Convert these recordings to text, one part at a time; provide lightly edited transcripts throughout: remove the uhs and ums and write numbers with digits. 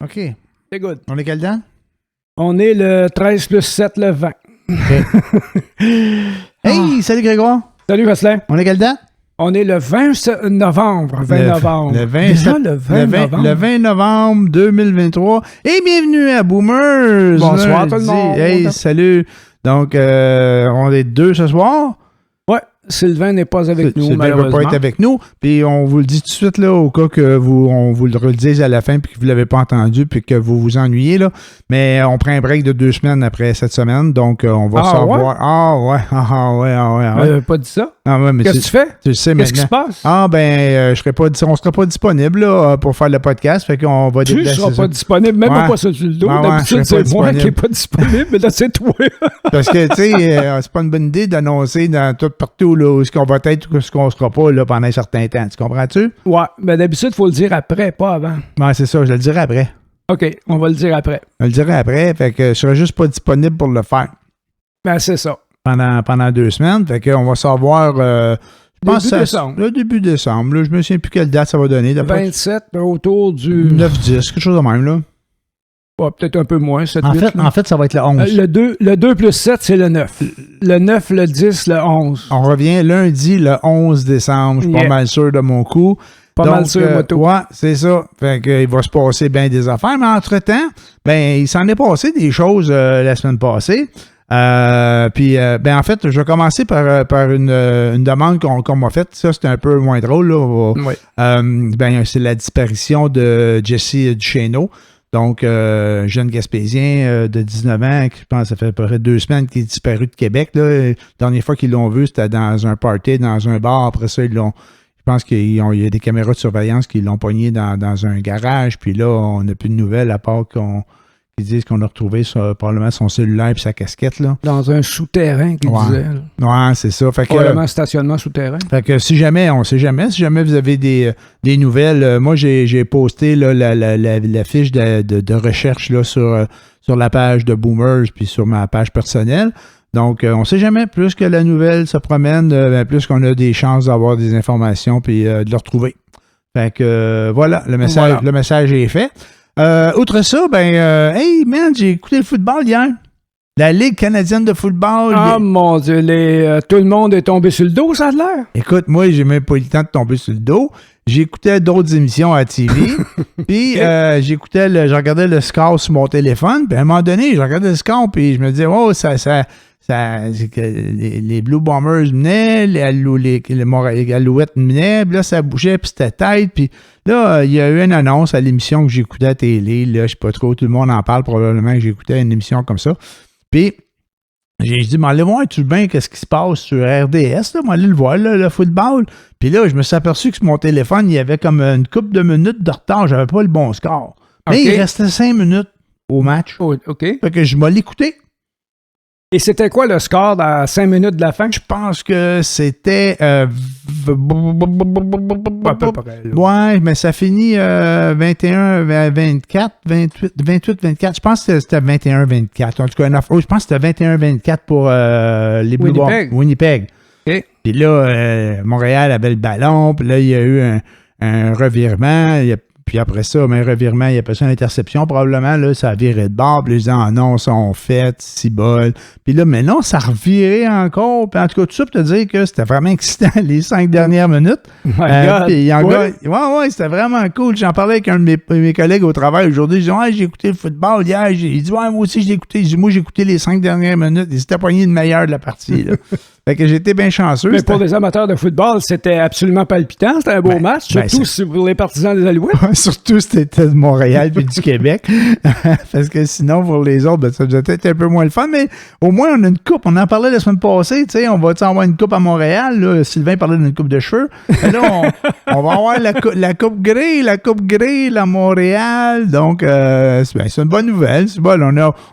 OK. C'est good. On est quelle date? On est le 13 plus 7, le 20. Hey, salut Grégoire. Salut, Vasselin. On est quelle date? On est le 20 novembre. Le 20 Déjà le 20 novembre. Le 20 novembre 2023. Et bienvenue à Boomers. Bonsoir tout le monde. Hey, salut. Donc, on est deux ce soir. Ouais, Sylvain n'est pas avec nous, Sylvain malheureusement. ne va pas être avec nous. Puis on vous le dit tout de suite, là, au cas que on vous le redise à la fin puis que vous ne l'avez pas entendu puis que vous vous ennuyez, là. Mais on prend un break de 2 semaines après cette semaine. Donc, on va savoir. Ouais? Pas dit ça. Ah ouais, mais qu'est-ce que tu fais? Tu le sais Qu'est-ce qui maintenant. se passe? Ah, ben, on ne sera pas disponible là, pour faire le podcast. Fait qu'on va Tu ne déplacer seras ça. pas disponible, même Ouais. pas sur le dos. Ouais, D'habitude, je serai c'est pas moi qui disponible. n'est pas disponible, mais là, c'est toi. Parce que, tu sais, c'est pas une bonne idée d'annoncer dans tout partout là, où ce qu'on va être ou ce qu'on sera pas là, pendant un certain temps. Tu comprends-tu? Ouais, mais d'habitude, il faut le dire après, pas avant. Ouais, c'est ça. Je le dirai après. OK, on va le dire après. Je le dirai après. Fait que je serai juste pas disponible pour le faire Ben, c'est ça. pendant 2 semaines. Fait qu'on va savoir. Je pense Début décembre. Le début décembre. Là, je me souviens plus quelle date ça va donner. 27, autour du... 9-10, quelque chose de même, là. Ouais, peut-être un peu moins, 7, En 8. fait, ça va être le 11. Le 2 plus 7, c'est le 9. Le 9, le 10, le 11. On revient lundi, le 11 décembre. Je suis pas mal sûr de mon coup. Pas mal sûr, moto. Ouais, c'est ça. Fait que, il va se passer bien des affaires. Mais entre-temps, ben, il s'en est passé des choses la semaine passée. Ben, en fait, je vais commencer par une demande qu'on m'a faite. Ça, c'était un peu moins drôle, là. Oui. Ben, c'est la disparition de Jesse Duchesneau. Donc, jeune Gaspésien de 19 ans, qui, je pense, ça fait à peu près 2 semaines qu'il est disparu de Québec. Là. La dernière fois qu'ils l'ont vu, c'était dans un party, dans un bar. Après ça, je pense qu'il y a des caméras de surveillance qui l'ont pogné dans un garage. Puis là, on n'a plus de nouvelles à part qu'ils disent qu'on a retrouvé probablement son cellulaire et sa casquette. Là. Dans un souterrain, qu'il disait. Là. Ouais, c'est ça. Fait que, probablement stationnement souterrain. Fait que si jamais, on sait jamais, si jamais vous avez des nouvelles, moi j'ai posté là, la fiche de recherche là, sur la page de Boomers puis sur ma page personnelle. Donc, on sait jamais, plus que la nouvelle se promène, plus qu'on a des chances d'avoir des informations puis de le retrouver. Fait que voilà, le message est fait. Outre ça, hey man, j'ai écouté le football hier. La Ligue canadienne de football. Ah mon Dieu, tout le monde est tombé sur le dos, ça a l'air. Écoute, moi, j'ai même pas eu le temps de tomber sur le dos. J'écoutais d'autres émissions à la TV. Puis, je regardais le score sur mon téléphone. Puis, à un moment donné, je regardais le score. Puis, je me disais, oh, les Blue Bombers menaient, les Alouettes menaient. Puis là, ça bougeait. Puis, c'était tête. Puis, là, il y a eu une annonce à l'émission que j'écoutais à la télé. Là, je sais pas trop, tout le monde en parle probablement que j'écoutais une émission comme ça. Puis, j'ai dit, mais allez voir tout bien qu'est-ce qui se passe sur RDS, là, moi, allez le voir, là, le football. Puis là, je me suis aperçu que sur mon téléphone, il y avait comme une couple de minutes de retard, j'avais pas le bon score. Mais il restait 5 minutes au match. Oh, OK. Fait que je m'ai l'écouté. Et c'était quoi le score dans 5 minutes de la fin? Je pense que c'était... À peu près, là. Ouais, mais ça finit 21-24, 28-24. Je pense que c'était 21-24. En tout cas, je pense que c'était 21-24 pour les Blue Bombers. Winnipeg. OK. Puis là, Montréal avait le ballon. Puis là, il y a eu un revirement. Puis après ça, un revirement, il y a pas ça une interception probablement. Là, ça a viré de bord. Puis les gens, ah non, sont faits, si bol. Puis là, mais non, ça a reviré encore. Puis en tout cas, tout ça pour te dire que c'était vraiment excitant les 5 dernières minutes. Puis c'était vraiment cool. J'en parlais avec un de mes collègues au travail aujourd'hui. Ils disent, ouais, j'ai écouté le football hier. Il dit, ouais, moi aussi, je l'ai écouté. Moi, j'ai écouté les 5 dernières minutes. Ils s'étaient pognés le meilleur de la partie. Là. Fait que j'étais bien chanceux. Mais pour les amateurs de football, c'était absolument palpitant. C'était un beau match, surtout pour les partisans des Alouettes. Surtout si c'était de Montréal puis du Québec. Parce que sinon, pour les autres, ça devait être un peu moins le fun. Mais au moins, on a une coupe. On en parlait la semaine passée. Tu sais, on va avoir une coupe à Montréal. Là. Sylvain parlait d'une coupe de cheveux. Et là, on va avoir la coupe grise à Montréal. Donc, c'est une bonne nouvelle. C'est bon,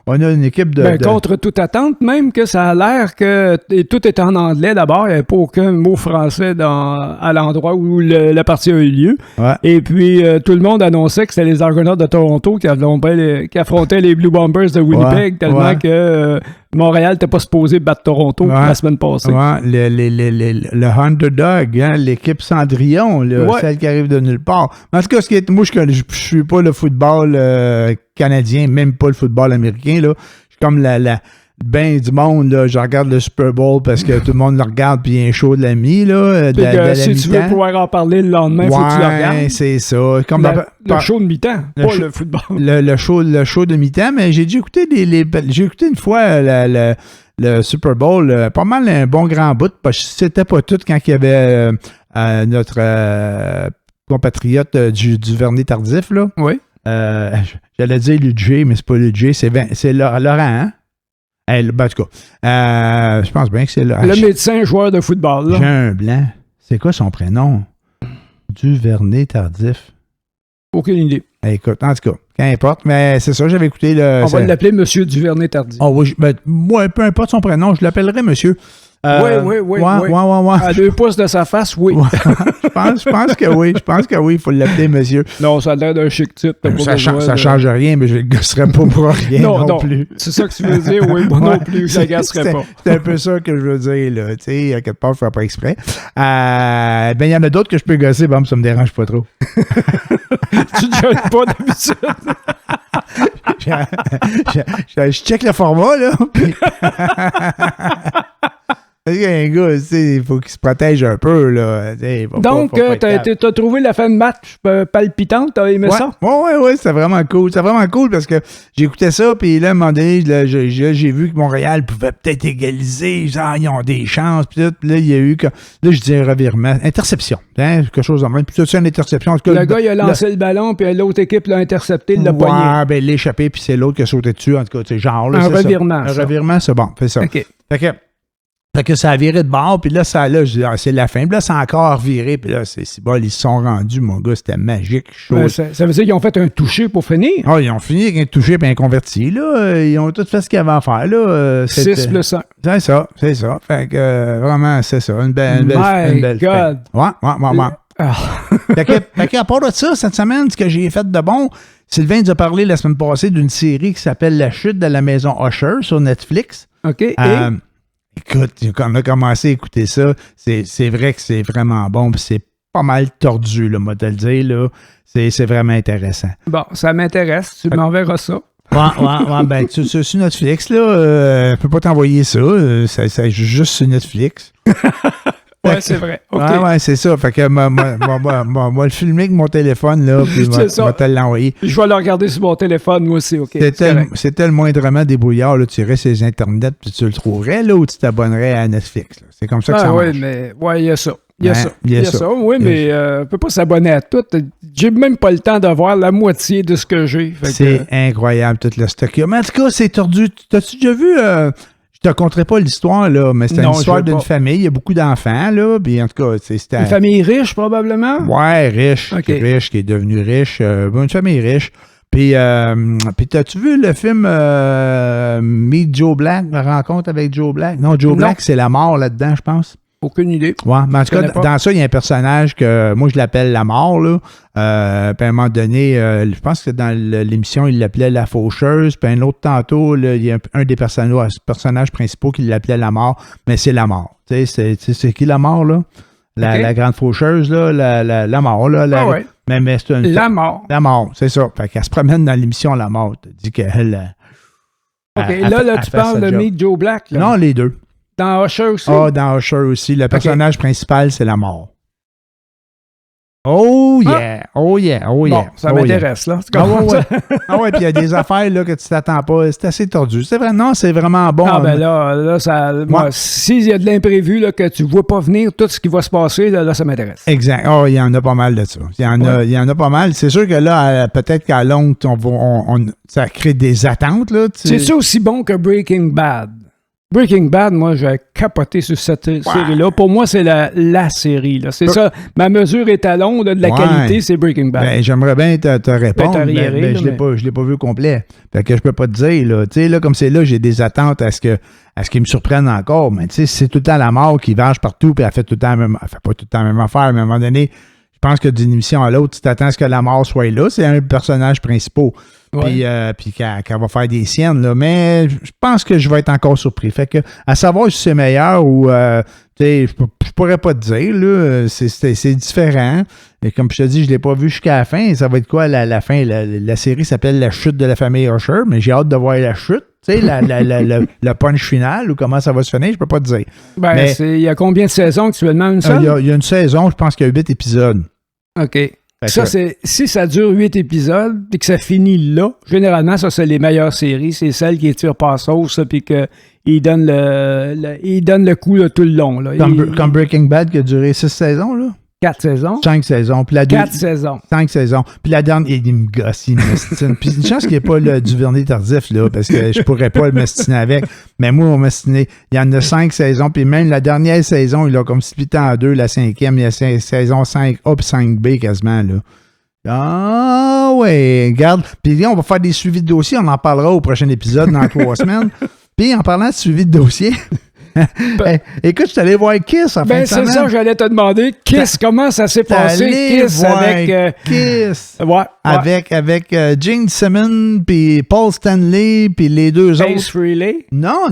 on a une équipe de... Contre toute attente, même que ça a l'air que tout est en en anglais d'abord. Il n'y avait pas aucun mot français à l'endroit où la partie a eu lieu. Ouais. Et puis, tout le monde annonçait que c'était les Argonauts de Toronto qui affrontaient les Blue Bombers de Winnipeg, tellement que Montréal n'était pas supposé battre Toronto la semaine passée. Ouais, le underdog, hein, l'équipe Cendrillon, celle qui arrive de nulle part. En tout cas, moi, je ne suis pas le football canadien, même pas le football américain. Là. Je suis comme ben du monde, là, je regarde le Super Bowl parce que tout le monde le regarde puis il y a un show de l'ami. Là, si tu veux pouvoir en parler le lendemain, il faut que tu le regardes. Oui, c'est ça. Comme le show de mi-temps, pas le football. Le show de mi-temps, mais j'ai dû écouter j'ai écouté une fois le Super Bowl, pas mal un bon grand bout, parce que c'était pas tout quand il y avait notre compatriote du Vernet-Tardif, là. Oui. J'allais dire Ludger, mais c'est pas Ludger, c'est Laurent, hein? En tout cas, je pense bien que c'est le médecin joueur de football. Là. Jean Blanc. C'est quoi son prénom? Duvernay-Tardif. Aucune idée. Écoute, en tout cas, qu'importe, mais c'est ça, j'avais écouté le... On va l'appeler Monsieur Duvernay-Tardif. Oh oui, moi, peu importe son prénom, je l'appellerai Monsieur. Oui. À 2 pouces de sa face, oui. Je pense que oui, il faut l'appeler monsieur. Non, ça a l'air d'un chic type. Ça change rien, mais je le gosserais pas pour rien non plus. C'est ça que tu veux dire, oui, moi non plus, je le gasserais pas. C'est un peu ça que je veux dire, là. Tu sais, à quelque part, je ne fais pas exprès. Il y en a d'autres que je peux gosser, bon, ça me dérange pas trop. Tu ne gagnes pas d'habitude. Je check le format, là. Parce qu'un gars, il faut qu'il se protège un peu, là. Donc, t'as trouvé la fin de match palpitante, t'as aimé ça? Oui, c'était vraiment cool. C'était vraiment cool parce que j'écoutais ça, puis là, à un moment donné, j'ai vu que Montréal pouvait peut-être égaliser. Genre, ils ont des chances, puis là, il y a eu, là, je dis un revirement. Interception, hein, quelque chose en même. Puis c'est une interception. En tout cas, le gars, il a lancé le ballon, puis l'autre équipe l'a intercepté, il l'a pogné. Ben, il l'a échappé, puis c'est l'autre qui a sauté dessus. En tout cas, c'est genre, là, un revirement. Un revirement, c'est bon, c'est ça. OK. Fait que ça a viré de bord, puis là, c'est la fin. Puis là, ça a encore viré, puis là, c'est bon, ils se sont rendus, mon gars, c'était magique. Ça veut dire qu'ils ont fait un touché pour finir? Ah, ils ont fini avec un touché et un converti, là. Ils ont tout fait ce qu'ils avaient à faire, là. 6 plus 1. C'est ça. Fait que, vraiment, c'est ça. Une belle God! Ouais. Fait que, à part de ça, cette semaine, ce que j'ai fait de bon, Sylvain nous a parlé la semaine passée d'une série qui s'appelle La chute de la maison Usher sur Netflix. OK, Écoute, quand on a commencé à écouter ça, c'est vrai que c'est vraiment bon, puis c'est pas mal tordu, là, moi, te le dire, là. C'est vraiment intéressant. Bon, ça m'intéresse, tu m'enverras ça. Ouais, ben, sur Netflix, là, je peux pas t'envoyer ça, c'est juste sur Netflix. Ouais, c'est vrai. Okay. Ouais, c'est ça. Fait que moi, le filmer avec mon téléphone, là, puis moi te l'envoyer. Je vais le regarder sur mon téléphone, moi aussi, OK. C'était le moindrement débrouillard, là. Tu irais sur les internets, puis tu le trouverais, là, ou tu t'abonnerais à Netflix. Là. C'est comme ça que ça marche. Oui, mais il y a ça. Il y a ça. Oui, mais on ne peut pas s'abonner à tout. J'ai même pas le temps de voir la moitié de ce que j'ai. C'est incroyable, tout le stock. Mais en tout cas, c'est tordu. T'as-tu déjà vu... Je te raconterai pas l'histoire, là, mais c'était une histoire d'une famille. Il y a beaucoup d'enfants, là. Puis en tout cas, c'était... Une famille riche, probablement? Ouais, riche. Okay. Riche, qui est devenue riche. Une famille riche. Puis t'as-tu vu le film Meet Joe Black, la rencontre avec Joe Black? Non, Joe Black, c'est la mort là-dedans, je pense. Aucune idée. Ouais, mais en tout cas, dans ça, il y a un personnage que moi, je l'appelle la mort, là. Puis à un moment donné, je pense que dans l'émission, il l'appelait la faucheuse. Puis un autre tantôt, là, il y a un des personnages principaux qui l'appelait la mort, mais c'est la mort. Tu sais, c'est qui la mort, là? La grande faucheuse, là, la mort, là. Ouais. Mais c'est la mort. La mort, c'est ça. Fait qu'elle se promène dans l'émission La mort. Tu dis qu'elle... OK, là, tu parles de Meet Joe Black, là. Non, les deux. Dans Usher aussi? Ah, dans Usher aussi. Le personnage principal, c'est la mort. Oh yeah! Oh yeah! Oh yeah! Bon, ça m'intéresse, là. Ah ouais, puis il y a des affaires là, que tu t'attends pas. C'est assez tordu. C'est vraiment bon. Ah ben là s'il y a de l'imprévu là, que tu vois pas venir, tout ce qui va se passer, là ça m'intéresse. Exact. Oh, il y en a pas mal de ça. Il y en a pas mal. C'est sûr que là, peut-être qu'à longue, ça crée des attentes. Là. C'est ça aussi bon que Breaking Bad. Breaking Bad, moi, j'ai capoté sur cette série-là. Pour moi, c'est la série. Là. C'est ça. Ma mesure étalon là, de la qualité, c'est Breaking Bad. Ben, j'aimerais bien te répondre, mais je l'ai pas vu au complet. Fait que je peux pas te dire. Là. Tu sais, là, comme c'est là, j'ai des attentes à ce qu'ils me surprennent encore. Mais tu sais, c'est tout le temps la mort qui venge partout, puis elle fait tout le temps la même... Elle fait pas tout le temps la même affaire, mais à un moment donné, je pense que d'une émission à l'autre, tu t'attends à ce que la mort soit là. C'est un personnage principal. Puis qu'elle va faire des siennes, là. Mais je pense que je vais être encore surpris. Fait que, à savoir si c'est meilleur ou, je pourrais pas te dire, là. C'est différent. Et comme je te dis, je l'ai pas vu jusqu'à la fin. Ça va être quoi, la fin? La série s'appelle La chute de la famille Usher, mais j'ai hâte de voir la chute. Tu sais, le punch final ou comment ça va se finir, je peux pas te dire. Ben, il y a combien de saisons actuellement? Une seule? Il y a une saison, je pense qu'il y a 8 épisodes. OK. Si ça dure 8 épisodes et que ça finit là, généralement, ça, c'est les meilleures séries. C'est celles qui tirent pas sauce puis qu'ils donnent le coup là, tout le long. Là. Comme Breaking Bad qui a duré 6 saisons, là? 4 saisons. 5 saisons. 4 saisons. 5 saisons. Puis la dernière, il me gosse, il m'estime. Puis une chance qu'il n'y ait pas le Duvernay tardif, là, parce que je pourrais pas le m'estiner avec. Mais moi, on m'estiner. Il y en a 5 saisons. Puis même la dernière saison, il a comme splitté en deux. La 5e, il y a saison 5A puis 5B quasiment, là. Ah, ouais. Regarde. Puis là, on va faire des suivis de dossier. On en parlera au prochain épisode dans 3 semaines. Puis en parlant de suivi de dossier... écoute, je suis allé voir Kiss en fin de semaine. C'est ça, j'allais te demander. Kiss, comment ça s'est passé? Kiss avec... Kiss. Ouais. Avec Gene Simmons, puis Paul Stanley, puis les deux autres. Ace Frehley? Non,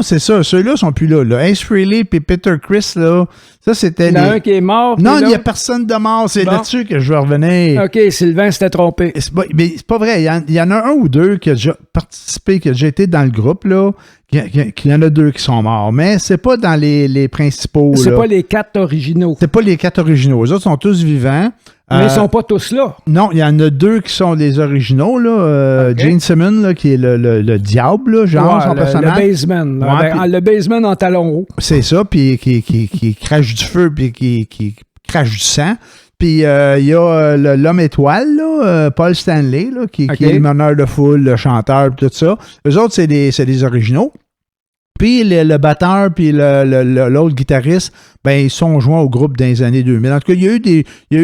c'est ça. Ceux-là sont plus là. Ace Frehley puis Peter Criss, là, ça, c'était il y en a un qui est mort. Non, il n'y a personne de mort. C'est là-dessus que je veux revenir. OK, Sylvain s'était trompé. Mais c'est pas vrai. Il y en a un ou deux qui a déjà participé, qui a déjà été dans le groupe, là. Il y en a 2 qui sont morts, mais c'est pas dans les principaux. C'est pas les 4 originaux. C'est pas les 4 originaux. Les autres sont tous vivants. Mais ils sont pas tous là. Non, il y en a 2 qui sont les originaux. Là. Okay. Gene Simmons, là, qui est le diable, là, genre, son personnage. Le baseman. Le baseman en talon haut. C'est ça, puis qui crache du feu, puis qui crache du sang. Puis il y a l'homme étoile, là, Paul Stanley, là, qui est le meneur de foule, le chanteur, tout ça. Eux autres, c'est des originaux. Puis le batteur puis l'autre guitariste, ben ils sont joints au groupe dans les années 2000. En tout cas, il y a eu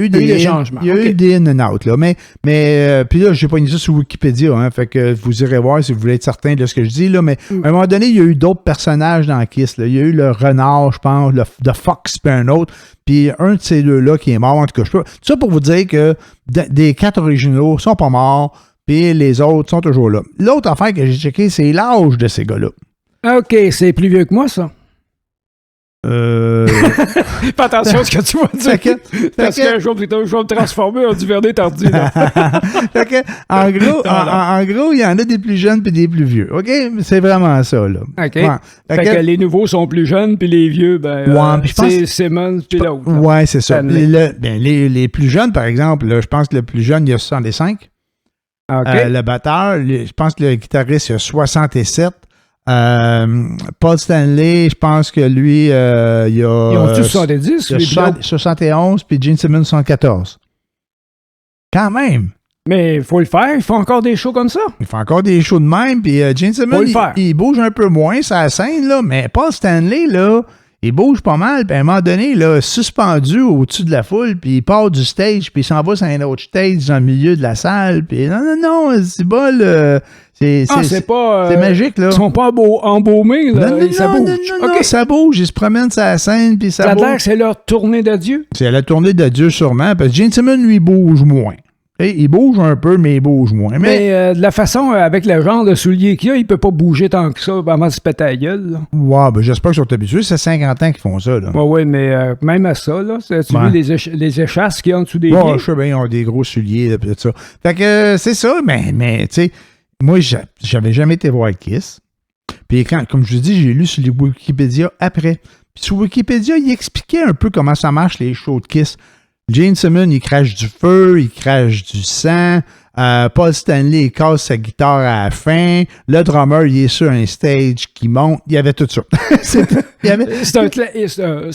des changements. Il y a eu des in and out, là. Mais puis là, j'ai pas mis ça sur Wikipédia, hein, fait que vous irez voir si vous voulez être certain de ce que je dis, là. Mais à un moment donné, il y a eu d'autres personnages dans Kiss, là. Il y a eu le renard, je pense, le Fox, puis un autre. Puis un de ces deux-là qui est mort, en tout cas. Tout ça pour vous dire que des 4 originaux sont pas morts, puis les autres sont toujours là. L'autre affaire que j'ai checké, c'est l'âge de ces gars-là. OK, c'est plus vieux que moi, ça. Fais attention à ce que tu vas dire. Parce que je vais me transformer en Duvernay tardif. En gros, il y en a des plus jeunes puis des plus vieux. OK? C'est vraiment ça, là. OK. Ouais. Fait que les nouveaux sont plus jeunes puis les vieux, c'est Simmons puis l'autre. Ouais, c'est ça. Les plus jeunes, par exemple, là, je pense que le plus jeune, il y a 65. OK. Le batteur, je pense que le guitariste, il y a 67. Paul Stanley, je pense que lui, il y a... Ils ont tous 70? Il y a 71, puis Gene Simmons 74. Quand même! Mais il faut le faire, il faut encore des shows comme ça. Il fait encore des shows de même, puis Gene Simmons, il bouge un peu moins sur la scène, là, mais Paul Stanley, là, il bouge pas mal, puis à un moment donné, là, suspendu au-dessus de la foule, puis il part du stage, puis il s'en va sur un autre stage dans le milieu de la salle, puis non, c'est bol... C'est magique, là. Ils sont pas embaumés, là. Ça bouge. Non, ça bouge. Ils se promènent sur la scène, puis ça bouge. Ça a l'air que c'est leur tournée d'adieu. C'est la tournée d'adieu, sûrement, parce que Gene Simmons, lui, bouge moins. Il bouge un peu, mais il bouge moins. Mais de la façon, avec le genre de souliers qu'il a, il peut pas bouger tant que ça avant de se péter la gueule. Là. Ouais, ben j'espère qu'ils sont habitués. C'est 50 ans qu'ils font ça. Là. Ouais, mais même à ça, là, tu vois les échasses qu'il y a en dessous des pieds? Je sais bien, ils ont des gros souliers, et tout ça. Fait que c'est ça, mais tu sais, moi, j'avais jamais été voir Kiss. Puis comme je vous dis, j'ai lu sur les Wikipédia après. Puis sur Wikipédia, il expliquait un peu comment ça marche, les shows de Kiss. Gene Simmons, il crache du feu, il crache du sang. Paul Stanley, il casse sa guitare à la fin. Le drummer, il est sur un stage qui monte. Il y avait tout ça. C'est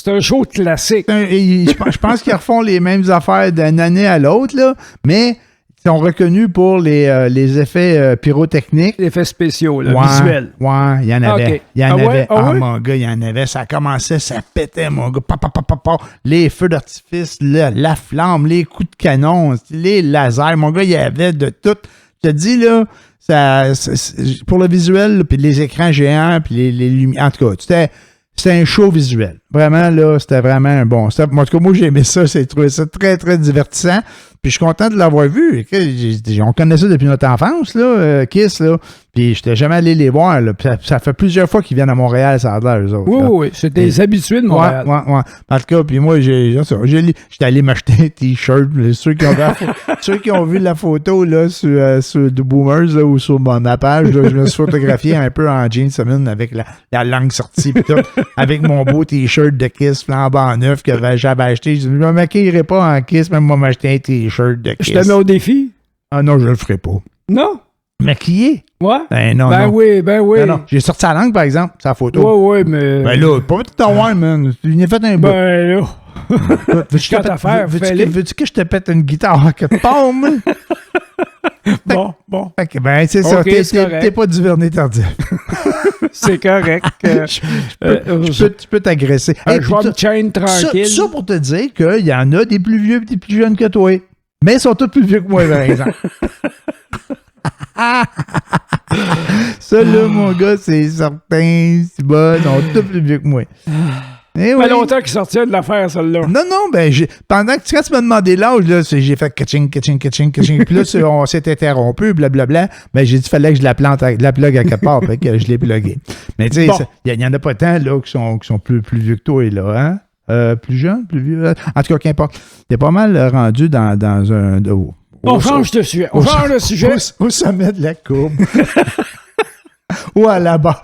un show classique. Je pense qu'ils refont les mêmes affaires d'une année à l'autre, là. Mais sont reconnus pour les effets pyrotechniques. Les effets spéciaux, là, visuels. Ouais, il y en avait. Okay. Il y en avait. Ouais? Mon gars, il y en avait. Ça commençait, ça pétait, mon gars. Les feux d'artifice, la flamme, les coups de canon, les lasers. Mon gars, il y avait de tout. Je te dis, là, pour le visuel, puis les écrans géants, puis les lumières. En tout cas, c'était un show visuel. Vraiment, là, c'était vraiment un bon. En tout cas, moi, j'ai aimé ça. J'ai trouvé ça très, très divertissant. Puis je suis content de l'avoir vu. On connaît ça depuis notre enfance, là, Kiss, là. Puis je n'étais jamais allé les voir. Là. Puis ça fait plusieurs fois qu'ils viennent à Montréal, ça a l'air, eux autres. Oui. C'est des habitués de Montréal. Ouais. En tout cas, puis moi, j'étais allé m'acheter un T-shirt. Ceux qui ont vu la photo là, sur The Boomers là, ou sur ma page, là, je me suis photographié un peu en jeans semaine avec la langue sortie, puis tout, avec mon beau T-shirt de Kiss flambant neuf que j'avais acheté. Je ne me maquillerai pas en Kiss, même moi m'acheter un T-shirt de Kiss. Je te mets au défi? Ah non, je le ferai pas. Non? Maquillé? Ouais? Non. Oui. Non. J'ai sorti la langue, par exemple, sa photo. Oui, mais... Ben là, pas tout en voir, man. Il a fait un bout. Ben là... Veux-tu que je te pète une guitare que tombe? Bon. Fait que, ben, c'est ça. T'es pas du Vernet tardif. C'est correct. Tu peux t'agresser. Je vais me chaîne tranquille. Ça pour te dire qu'il y en a des plus vieux et des plus jeunes que toi. Mais ils sont tous plus vieux que moi, par exemple. Ça, là, mon gars, c'est certain. C'est bon. Ils sont tous plus vieux que moi. Ça fait longtemps qu'ils sortaient de l'affaire, celle-là. Non, ben, quand tu m'as demandé l'âge, là, j'ai fait catching. Puis là, on s'est interrompu, blablabla. Ben, j'ai dit, fallait que je la plug à quelque part. Fait que je l'ai plugué. Mais, tu sais, il n'y en a pas tant, là, qui sont plus vieux que toi, là, hein? Plus jeunes, plus vieux. En tout cas, qu'importe. Il est pas mal rendu dans un. On change de sujet. Au sommet de la courbe. Ou à la bas.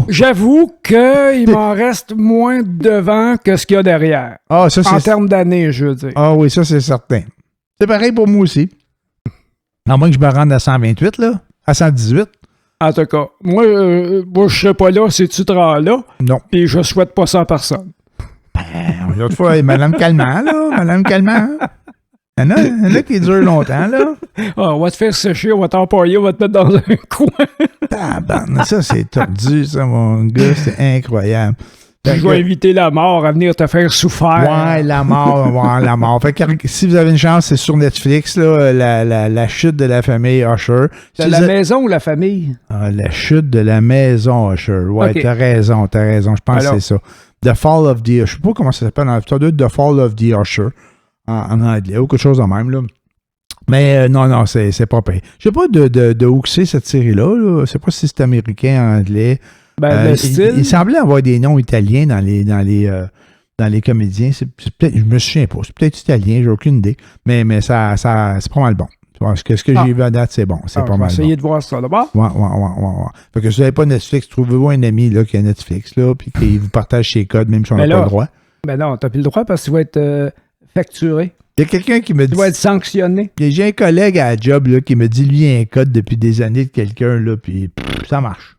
J'avoue qu'il m'en reste moins devant que ce qu'il y a derrière. Ah, ça, en termes d'années, je veux dire. Ah oui, ça, c'est certain. C'est pareil pour moi aussi. À moins que je me rende à 128, là. À 118. En tout cas, moi je serais pas là si tu te rends là. Non. Et je souhaite pas ça à personne. Ben, l'autre fois, Madame Calment, là. Madame Calment. Il y en a qui durent longtemps, là. Ah, on va te faire sécher, on va t'empailler, on va te mettre dans un coin. Ça, c'est tordu, ça, mon gars. C'est incroyable. Je vais inviter la mort à venir te faire souffrir. Ouais, la mort. Fait que si vous avez une chance, c'est sur Netflix, là, la chute de la famille Usher. C'est la maison ou la famille? Ah, la chute de la maison Usher. Ouais, okay. T'as raison. Je pense que c'est ça. The Fall of the Usher. Je sais pas comment ça s'appelle. Ça doit être The Fall of the Usher. En anglais ou quelque chose de même, là. Mais non, c'est pas pire. Je sais pas de où c'est cette série-là. Là. Je sais pas si c'est américain, anglais. Ben, le style... il semblait avoir des noms italiens dans les comédiens. C'est peut-être, je me souviens pas. C'est peut-être italien, j'ai aucune idée. Mais ça c'est pas mal bon. Ce que j'ai vu à date, c'est bon. C'est pas mal bon. Essayer de voir ça là-bas. Ouais. Fait que si vous n'avez pas Netflix, trouvez-vous un ami là, qui a Netflix, là, puis qui vous partage ses codes, même si on n'a pas le droit. Ben non, t'as plus le droit parce qu'il va être... facturé. Il y a quelqu'un qui me dit... Il doit être sanctionné. J'ai un collègue à la job là, qui me dit, lui, il y a un code depuis des années de quelqu'un, là, puis ça marche.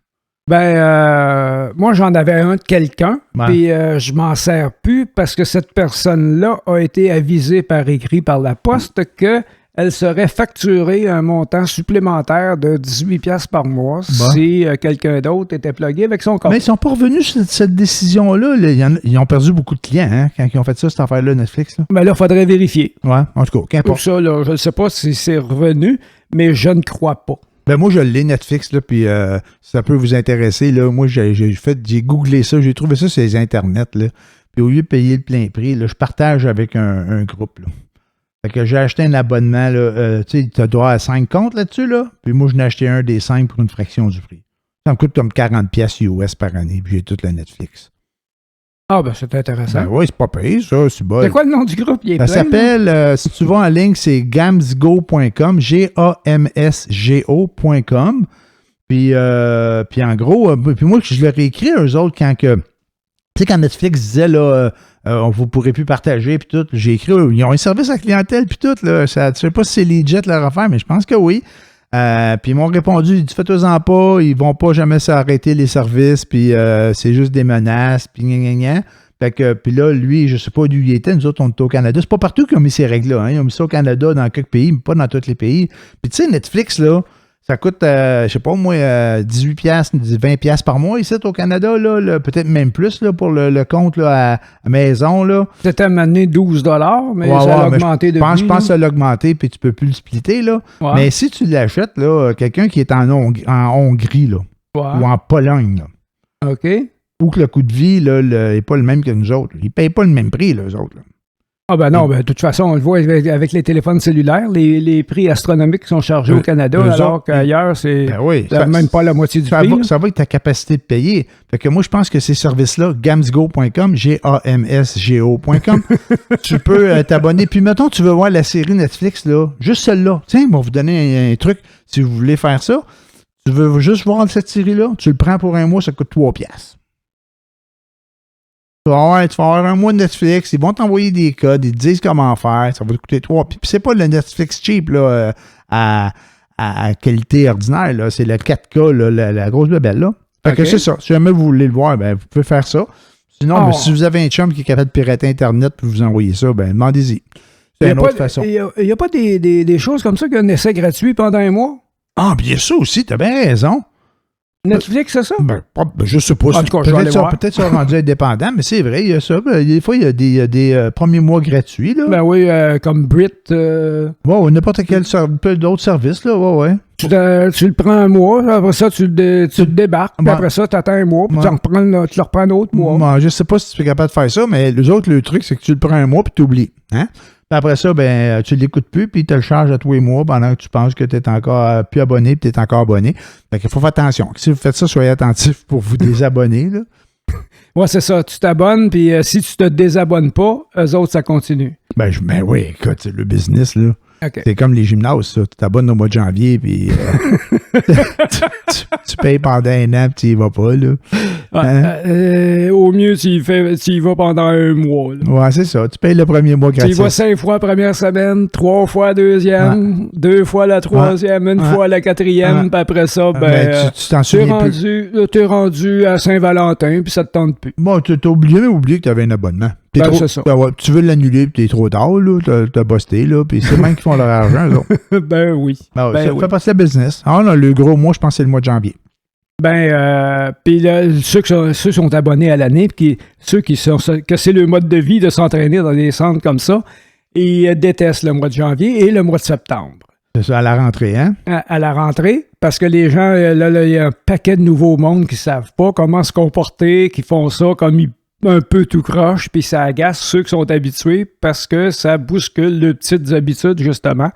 Ben, moi, j'en avais un de quelqu'un, puis je m'en sers plus parce que cette personne-là a été avisée par écrit par la poste qu'elle serait facturée un montant supplémentaire de 18$ par mois si quelqu'un d'autre était plugué avec son compte. Mais ils sont pas revenus sur cette décision-là. Ils ont perdu beaucoup de clients hein, quand ils ont fait ça, cette affaire-là, Netflix. Là. Ben là, il faudrait vérifier. Ouais, en tout cas, qu'importe. Pour ça, là, je ne sais pas si c'est revenu, mais je ne crois pas. Ben moi, je l'ai, Netflix, là, puis si ça peut vous intéresser, là, moi, j'ai googlé ça, j'ai trouvé ça sur les internets, là, puis au lieu de payer le plein prix, là, je partage avec un groupe, là. Fait que j'ai acheté un abonnement, là, tu sais, tu as droit à 5 comptes là-dessus, là, puis moi, je n'ai acheté un des 5 pour une fraction du prix. Ça me coûte comme 40$ US par année, puis j'ai tout le Netflix. Ah, ben c'est intéressant. Ben oui, c'est pas payé, ça, c'est bon. C'est quoi le nom du groupe? Il est ça s'appelle, si tu vas en ligne, c'est gamsgo.com, GAMSGO.com. Puis en gros, puis moi, je leur ai écrit à eux autres quand que, tu sais, quand Netflix disait, là, vous pourrez plus partager, puis tout, j'ai écrit, ils ont un service à la clientèle, puis tout, là, ça, je sais pas si c'est legit leur affaire, mais je pense que oui. Puis ils m'ont répondu, faites-en pas, ils vont pas jamais s'arrêter les services, puis c'est juste des menaces, puis gna. Fait que, puis là, lui, je sais pas d'où il était. Nous autres, on était au Canada. C'est pas partout qu'ils ont mis ces règles-là. Hein. Ils ont mis ça au Canada, dans quelques pays, mais pas dans tous les pays. Puis tu sais, Netflix, là, ça coûte, je sais pas, moi, 18$, 20$ par mois ici au Canada, là, peut-être même plus là, pour le compte là, à maison. Là. C'était amené $12, mais ça a augmenté depuis. Je pense que ça l'a augmenté, puis tu peux plus le splitter. Là. Ouais. Mais si tu l'achètes, là, quelqu'un qui est en Hongrie là, ou en Pologne, là, OK. ou que le coût de vie n'est pas le même que nous autres. Ils ne payent pas le même prix, là, eux autres. Là. Ah ben non, de toute façon, on le voit avec les téléphones cellulaires, les prix astronomiques sont chargés au Canada, alors qu'ailleurs, c'est même pas la moitié du prix. Ça va avec ta capacité de payer. Fait que moi, je pense que ces services-là, gamsgo.com, GAMSGO.com, tu peux t'abonner. Puis mettons, tu veux voir la série Netflix, là, juste celle-là. Tiens, on va vous donner un truc si vous voulez faire ça. Tu veux juste voir cette série-là, tu le prends pour un mois, ça coûte 3$. Tu vas avoir un mois de Netflix, ils vont t'envoyer des codes, ils te disent comment faire, ça va te coûter 3$. Puis c'est pas le Netflix cheap là, à qualité ordinaire, là, c'est le 4K, là, la grosse bébelle. Là. Fait que c'est ça. Si jamais vous voulez le voir, ben, vous pouvez faire ça. Sinon, si vous avez un chum qui est capable de pirater Internet et vous envoyer ça, ben demandez-y. C'est une autre façon. Il n'y a pas des choses comme ça qu'un essai gratuit pendant un mois? Ah, bien ça aussi, t'as bien raison. Netflix, c'est ça? Ben, je sais pas. En tout cas, peut-être ça rendu indépendant, mais c'est vrai, il y a ça. Des fois, il y a des premiers mois gratuits. Là. Ben oui, comme Brit. N'importe quel d'autres services. Là, ouais. Tu le prends un mois, après ça, tu le débarques, puis après ça, tu attends un mois, puis tu le reprends un autre mois. Je sais pas si tu es capable de faire ça, mais les autres, le truc, c'est que tu le prends un mois, puis tu oublies. Hein? Puis après ça, ben, tu ne l'écoutes plus, puis tu le charges à tous les mois pendant que tu penses que tu n'es encore plus abonné, puis tu es encore abonné. Fait qu'il faut faire attention. Si vous faites ça, soyez attentifs pour vous désabonner. Là. Ouais, c'est ça. Tu t'abonnes, puis si tu te désabonnes pas, eux autres, ça continue. Ben oui, écoute, c'est le business, là. Okay. C'est comme les gymnases, ça. Tu t'abonnes au mois de janvier, puis tu payes pendant un an, puis tu n'y vas pas, là. Hein? Au mieux, tu y vas pendant un mois. Là. Ouais, c'est ça. Tu payes le premier mois gratuit. Tu y vas 5 fois la première semaine, 3 fois la deuxième, 2 fois la troisième, une fois la quatrième, puis après ça, tu t'en souviens plus. T'es rendu à Saint-Valentin, puis ça te tente plus. Bon, tu t'as oublié que tu avais un abonnement. C'est ça. Tu veux l'annuler, puis t'es trop tard, là. T'as busté, là. Puis c'est même qui font leur argent, là. Ben oui. Ça fait passer le business. Ah, non, le gros mois, je pense que c'est le mois de janvier. Puis ceux qui sont abonnés à l'année, puis ceux que c'est le mode de vie de s'entraîner dans des centres comme ça, ils détestent le mois de janvier et le mois de septembre. C'est ça, à la rentrée, hein? À la rentrée, parce que les gens, là, il y a un paquet de nouveaux mondes qui savent pas comment se comporter, qui font ça comme un peu tout croche, puis ça agace ceux qui sont habitués parce que ça bouscule leurs petites habitudes, justement.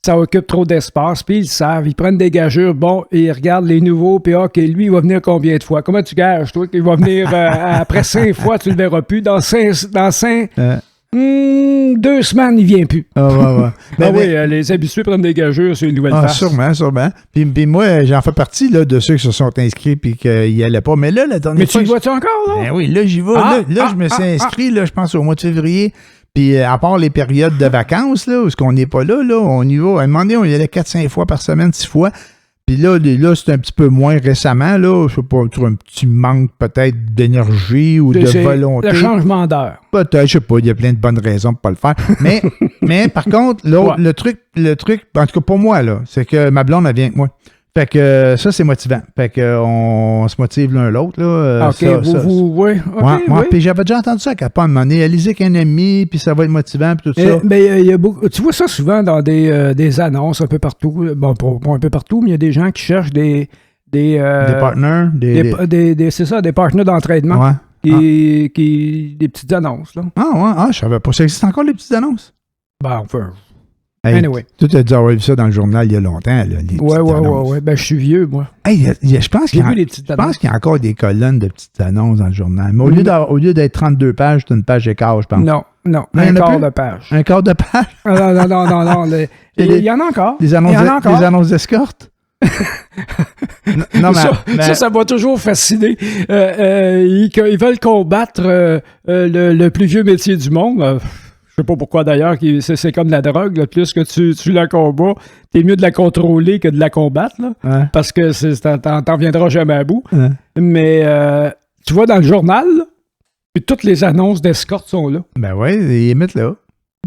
Ça occupe trop d'espace, puis ils savent, ils prennent des gageurs, bon, ils regardent les nouveaux, puis OK, lui, il va venir combien de fois? Comment tu gages, toi, qu'il va venir après 5 fois, tu le verras plus. Dans 2 semaines, il vient plus. Les habitués prennent des gageurs sur une nouvelle face. Sûrement. Puis moi, j'en fais partie là, de ceux qui se sont inscrits puis qu'ils n'y allaient pas. Mais là, la dernière fois... Mais tu y vas-tu encore, là? Ben oui, là, j'y vais. Je me suis inscrit, là, je pense, au mois de février. Puis à part les périodes de vacances, là, où on n'est pas là, on y va. À un moment donné, on y allait 4-5 fois par semaine, 6 fois. Puis là, c'est un petit peu moins récemment, là. Je sais pas, un petit manque peut-être d'énergie ou de volonté. Le changement d'heure. Peut-être, je sais pas, il y a plein de bonnes raisons pour pas le faire. Mais par contre, le truc, en tout cas pour moi, là, c'est que ma blonde, elle vient avec moi. Fait que ça, c'est motivant. Fait qu'on se motive l'un l'autre. Là, oui. Puis j'avais déjà entendu ça qu'à pas un moment donné, Alizé avec un ami, puis ça va être motivant, puis tout ça. Mais il y a beaucoup, tu vois ça souvent dans des annonces un peu partout. Bon, pas un peu partout, mais il y a des gens qui cherchent des partners. C'est ça, des partenaires d'entraînement. Ouais. Des petites annonces. Là. Je savais pas. Ça existe encore, les petites annonces? Ben, enfin... Anyway. Tu as dû avoir vu ça dans le journal il y a longtemps, là, les Ouais. Ben, je suis vieux, moi. Je pense qu'il y a encore des colonnes de petites annonces dans le journal. Mais au lieu d'être 32 pages, c'est une page d'écart, je pense. Non. Un quart de page. Un quart de page? Non. Il y en a encore. Les annonces d'escorte? Ça m'a toujours fasciné. Ils veulent combattre le plus vieux métier du monde. Je sais pas pourquoi d'ailleurs, c'est comme la drogue, là, plus que tu la combats, t'es mieux de la contrôler que de la combattre, là, parce que t'en viendras jamais à bout. Ouais. Mais tu vois, dans le journal, Puis toutes les annonces d'escorte sont là. Ben oui, ils émettent là.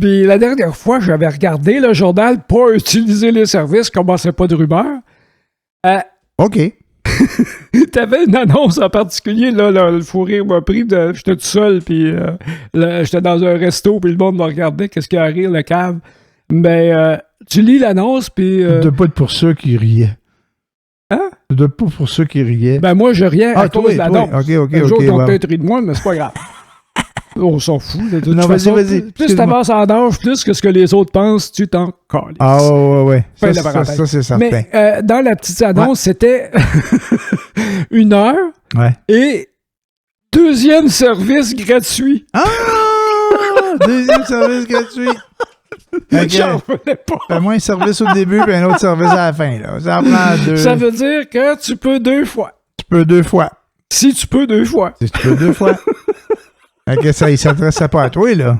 Puis la dernière fois, j'avais regardé le journal, pas utiliser les services, commençait pas de rumeur. OK. T'avais une annonce en particulier, là, le fou rire m'a pris, j'étais tout seul, puis j'étais dans un resto, puis le monde me regardait, qu'est-ce qu'il y a à rire, le cave. Mais tu lis l'annonce, puis... Ça doit pas être pour ceux qui riaient. Hein? Ça doit pas pour ceux qui riaient. Ben moi, je riais à cause de l'annonce. OK. Les autres ont peut-être ri de moi, mais c'est pas grave. On s'en fout. De toute façon, vas-y. Plus t'avances en âge, plus que ce que les autres pensent, tu t'en cales. Ah ouais. Fin Ça, de parenthèse. ça, c'est certain. Mais dans la petite annonce, c'était 1 heure et 2e service gratuit. Ah! 2e service gratuit. J'en revenais pas. Fais-moi un service au début puis un autre service à la fin. Là. Ça en prend 2. Ça veut dire que tu peux 2 fois. Tu peux 2 fois. Si tu peux 2 fois. Si tu peux 2 fois. OK, ça, il s'adressait pas à toi, là.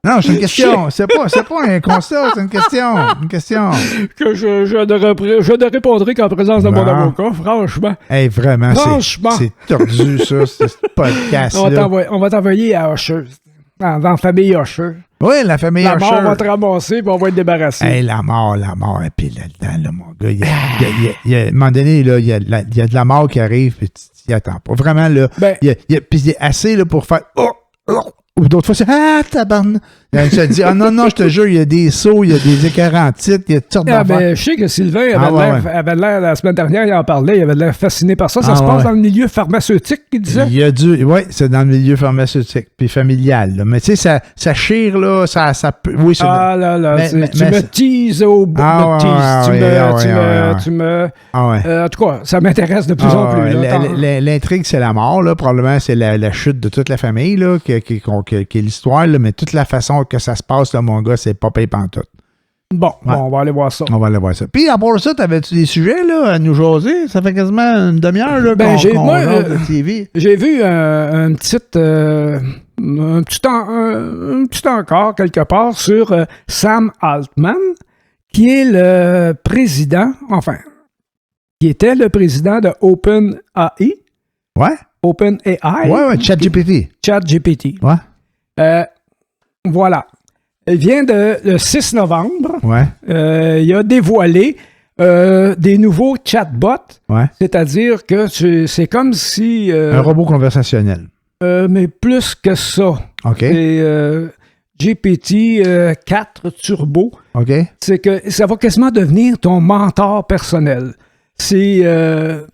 Non, c'est une question. C'est pas un constat, c'est une question. Une question. Que je ne répondrai qu'en présence de mon avocat, franchement. Hey, vraiment, c'est tordu, ça, ce podcast-là. On va t'envoyer à Usher. Dans la famille Usher. Oui, la famille Usher. La mort va te ramasser, puis on va être débarrassé. Hey, la mort. Et puis là-dedans, là, mon gars, à un moment donné, là, il y a de la mort qui arrive, puis tu t'y attends pas. Vraiment, là, puis il est assez là, pour faire... Ou d'autres fois, c'est « Ah, tabarnak! » Il se dit « Ah non, je te jure, il y a des sauts, il y a des écœurants titres, il y a toutes sortes d'affaires. » Je sais que Sylvain avait l'air, la semaine dernière, il en parlait, il avait l'air fasciné par ça. Ça se passe dans le milieu pharmaceutique, il disait? Oui, c'est dans le milieu pharmaceutique, puis familial. Là. Mais tu sais, ça chire, là, ça peut... Oui, c'est... Ah là là, tu me teases au bout de tu me... En tout cas, ça m'intéresse de plus en plus. L'intrigue, c'est la mort, là. Probablement, c'est la chute de toute la famille, là, qui est l'histoire, là, mais toute la façon que ça se passe, là, mon gars, c'est pas payé pantoute. Bon, on va aller voir ça. On va aller voir ça. Puis, à part ça, t'avais-tu des sujets, là, à nous jaser? Ça fait quasiment une demi-heure, là, qu'on jase de TV. J'ai vu un petit encore, quelque part, sur Sam Altman, qui est le président, qui était le président de OpenAI. Ouais. OpenAI. Ouais, ChatGPT. ChatGPT. Ouais. Voilà. Il vient le 6 novembre. Ouais. Il a dévoilé des nouveaux chatbots. Ouais. C'est-à-dire que c'est comme si... un robot conversationnel. Mais plus que ça. OK. C'est GPT 4 Turbo. OK. C'est que ça va quasiment devenir ton mentor personnel. Puis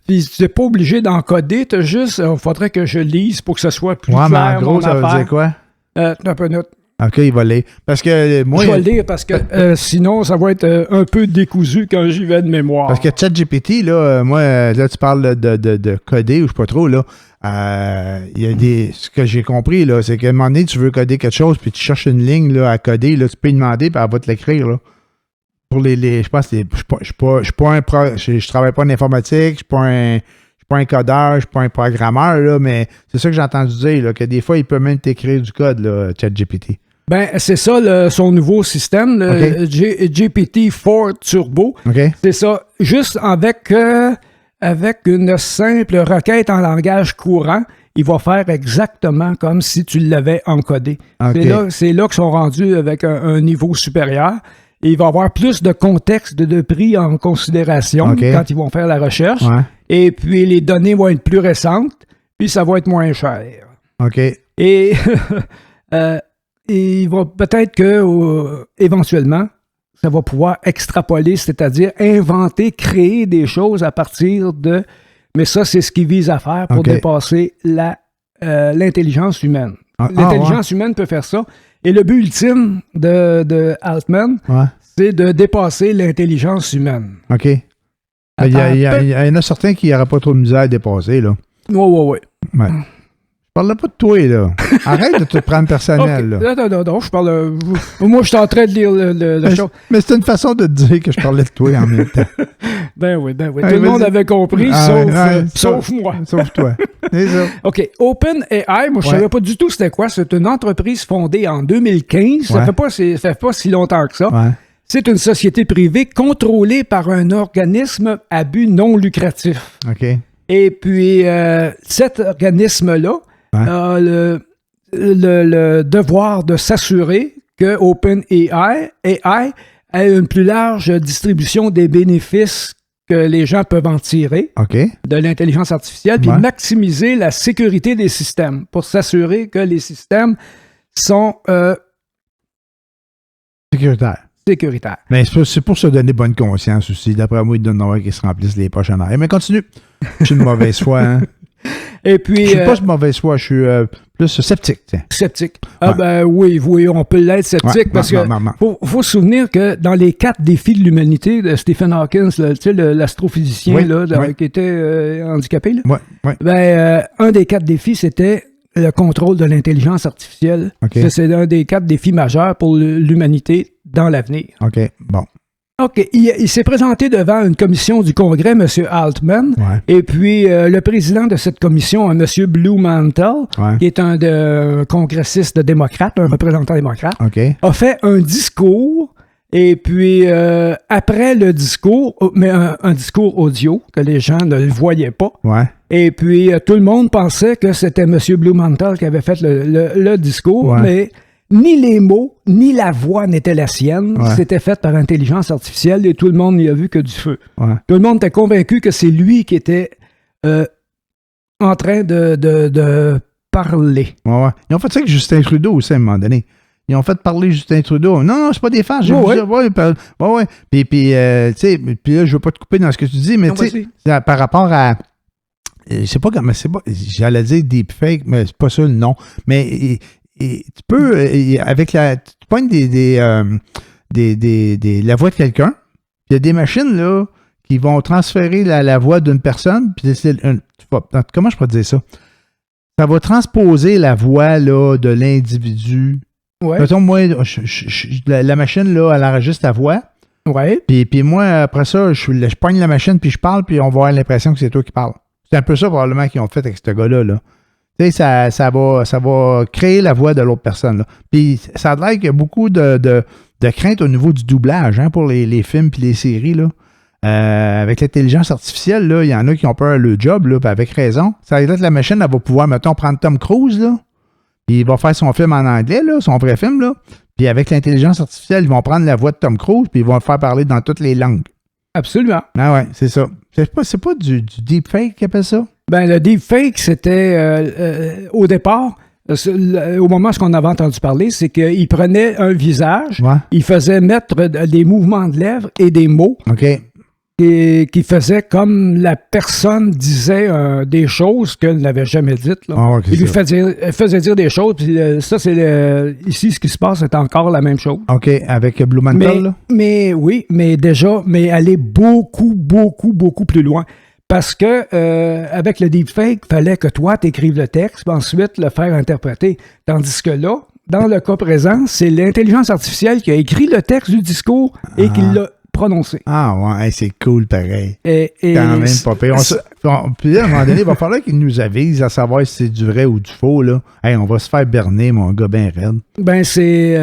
tu n'es pas obligé d'encoder, tu juste, il faudrait que je lise pour que ce soit plus clair. Mais en gros, ça veut dire quoi? Un peu neutre. OK, il va lire. Parce que moi... Je vais le lire parce que sinon, ça va être un peu décousu quand j'y vais de mémoire. Parce que ChatGPT, là, moi, là, tu parles de coder ou je sais pas trop, là. Il y a ce que j'ai compris, là, c'est qu'à un moment donné, tu veux coder quelque chose, puis tu cherches une ligne là, à coder, là, tu peux lui demander, puis elle va te l'écrire, là. Pour je pense que je travaille pas en informatique, je suis pas un codeur, je suis pas un programmeur, là, mais c'est ça que j'ai entendu dire, là, que des fois, il peut même t'écrire du code, là, ChatGPT. Ben, c'est ça son nouveau système, le GPT-4 Turbo. Okay. C'est ça, juste avec une simple requête en langage courant, il va faire exactement comme si tu l'avais encodé. Okay. C'est là qu'ils sont rendus avec un niveau supérieur. Et il va y avoir plus de contexte de prix en considération quand ils vont faire la recherche. Ouais. Et puis, les données vont être plus récentes, puis ça va être moins cher. OK. Et il va peut-être que, éventuellement, ça va pouvoir extrapoler, c'est-à-dire inventer, créer des choses à partir de... Mais ça, c'est ce qu'il vise à faire pour dépasser l'intelligence humaine. L'intelligence humaine peut faire ça. Et le but ultime de Altman, c'est de dépasser l'intelligence humaine. OK. Il y en a certains qui n'auraient pas trop de misère à dépasser, là. Oui. Ouais. Je parle pas de toi, là. Arrête de te prendre personnel, là. Non, je parle... moi, je suis en train de lire le show. Mais c'est une façon de te dire que je parlais de toi en même temps. Ben oui. Tout le monde avait compris, sauf moi. Sauf toi. C'est ça. OK. OpenAI, moi, je savais pas du tout c'était quoi. C'est une entreprise fondée en 2015. Ça fait pas si longtemps que ça. Ouais. C'est une société privée contrôlée par un organisme à but non lucratif. OK. Et puis, cet organisme-là a le devoir de s'assurer que OpenAI ait une plus large distribution des bénéfices que les gens peuvent en tirer de l'intelligence artificielle, puis maximiser la sécurité des systèmes pour s'assurer que les systèmes sont sécuritaires. Mais c'est pour se donner bonne conscience aussi. D'après moi, il donne avoir qu'ils se remplissent les poches en arrière. Mais continue. Je suis de mauvaise foi, hein? Et puis, je suis pas de mauvaise foi, je suis plus sceptique. Tiens. Sceptique. Ah ben oui, on peut l'être sceptique parce que faut se souvenir que dans les 4 défis de l'humanité de Stephen Hawking, l'astrophysicien qui était handicapé, un des 4 défis, c'était le contrôle de l'intelligence artificielle. C'est un des 4 défis majeurs pour l'humanité dans l'avenir. OK, bon. OK. Il s'est présenté devant une commission du Congrès, M. Altman, et puis le président de cette commission, M. Blumenthal, qui est un congressiste démocrate, un représentant démocrate, a fait un discours, et puis après le discours, mais un discours audio, que les gens ne le voyaient pas, et puis tout le monde pensait que c'était M. Blumenthal qui avait fait le discours, mais... Ni les mots, ni la voix n'étaient la sienne. C'était fait par intelligence artificielle et tout le monde n'y a vu que du feu. Tout le monde était convaincu que c'est lui qui était en train de parler. Ils ont fait ça avec Justin Trudeau aussi à un moment donné. Ils ont fait parler Justin Trudeau. Non, c'est pas des fans. Puis là, je veux pas te couper dans ce que tu dis, mais tu sais, par rapport à... Je sais pas comment c'est. J'allais dire deepfake, mais c'est pas ça le nom. Mais... Et tu peux, avec la. Tu pognes la voix de quelqu'un, puis il y a des machines là, qui vont transférer la voix d'une personne, puis comment je pourrais dire ça? Ça va transposer la voix là, de l'individu. Mettons, moi, la machine, là, elle enregistre la voix. Puis moi, après ça, je pogne la machine, puis je parle, puis on va avoir l'impression que c'est toi qui parles. C'est un peu ça, probablement, qu'ils ont fait avec ce gars-là, là. Tu sais, ça va créer la voix de l'autre personne. Là. Puis ça a l'air qu'il y a beaucoup de crainte au niveau du doublage pour les films et les séries. Là. Avec l'intelligence artificielle, là, il y en a qui ont peur le job, là, avec raison. Ça veut dire que la machine elle va pouvoir, mettons, prendre Tom Cruise, là, puis il va faire son film en anglais, là, son vrai film, là. Puis avec l'intelligence artificielle, ils vont prendre la voix de Tom Cruise, puis ils vont le faire parler dans toutes les langues. Absolument. Ah ouais, c'est ça. C'est pas du deepfake qu'ils appellent ça? Ben, le deepfake, c'était au départ, au moment où on avait entendu parler, c'est qu'il prenait un visage, il faisait mettre des mouvements de lèvres et des mots qui faisaient comme la personne disait des choses qu'elle n'avait jamais dites. Là. Il lui faisait dire des choses, puis ça, c'est ici, ce qui se passe, c'est encore la même chose. OK, avec Blumenthal, là? Mais oui, mais aller beaucoup, beaucoup, beaucoup plus loin. Parce que avec le deepfake, il fallait que toi, tu écrives le texte, puis ensuite le faire interpréter. Tandis que là, dans le cas présent, c'est l'intelligence artificielle qui a écrit le texte du discours et qui l'a prononcé. Ah ouais, c'est cool pareil. Et quand même pas pire. Puis à un moment donné, il va falloir qu'il nous avise à savoir si c'est du vrai ou du faux. Là. Hey, on va se faire berner, mon gars, ben raide. Ben c'est...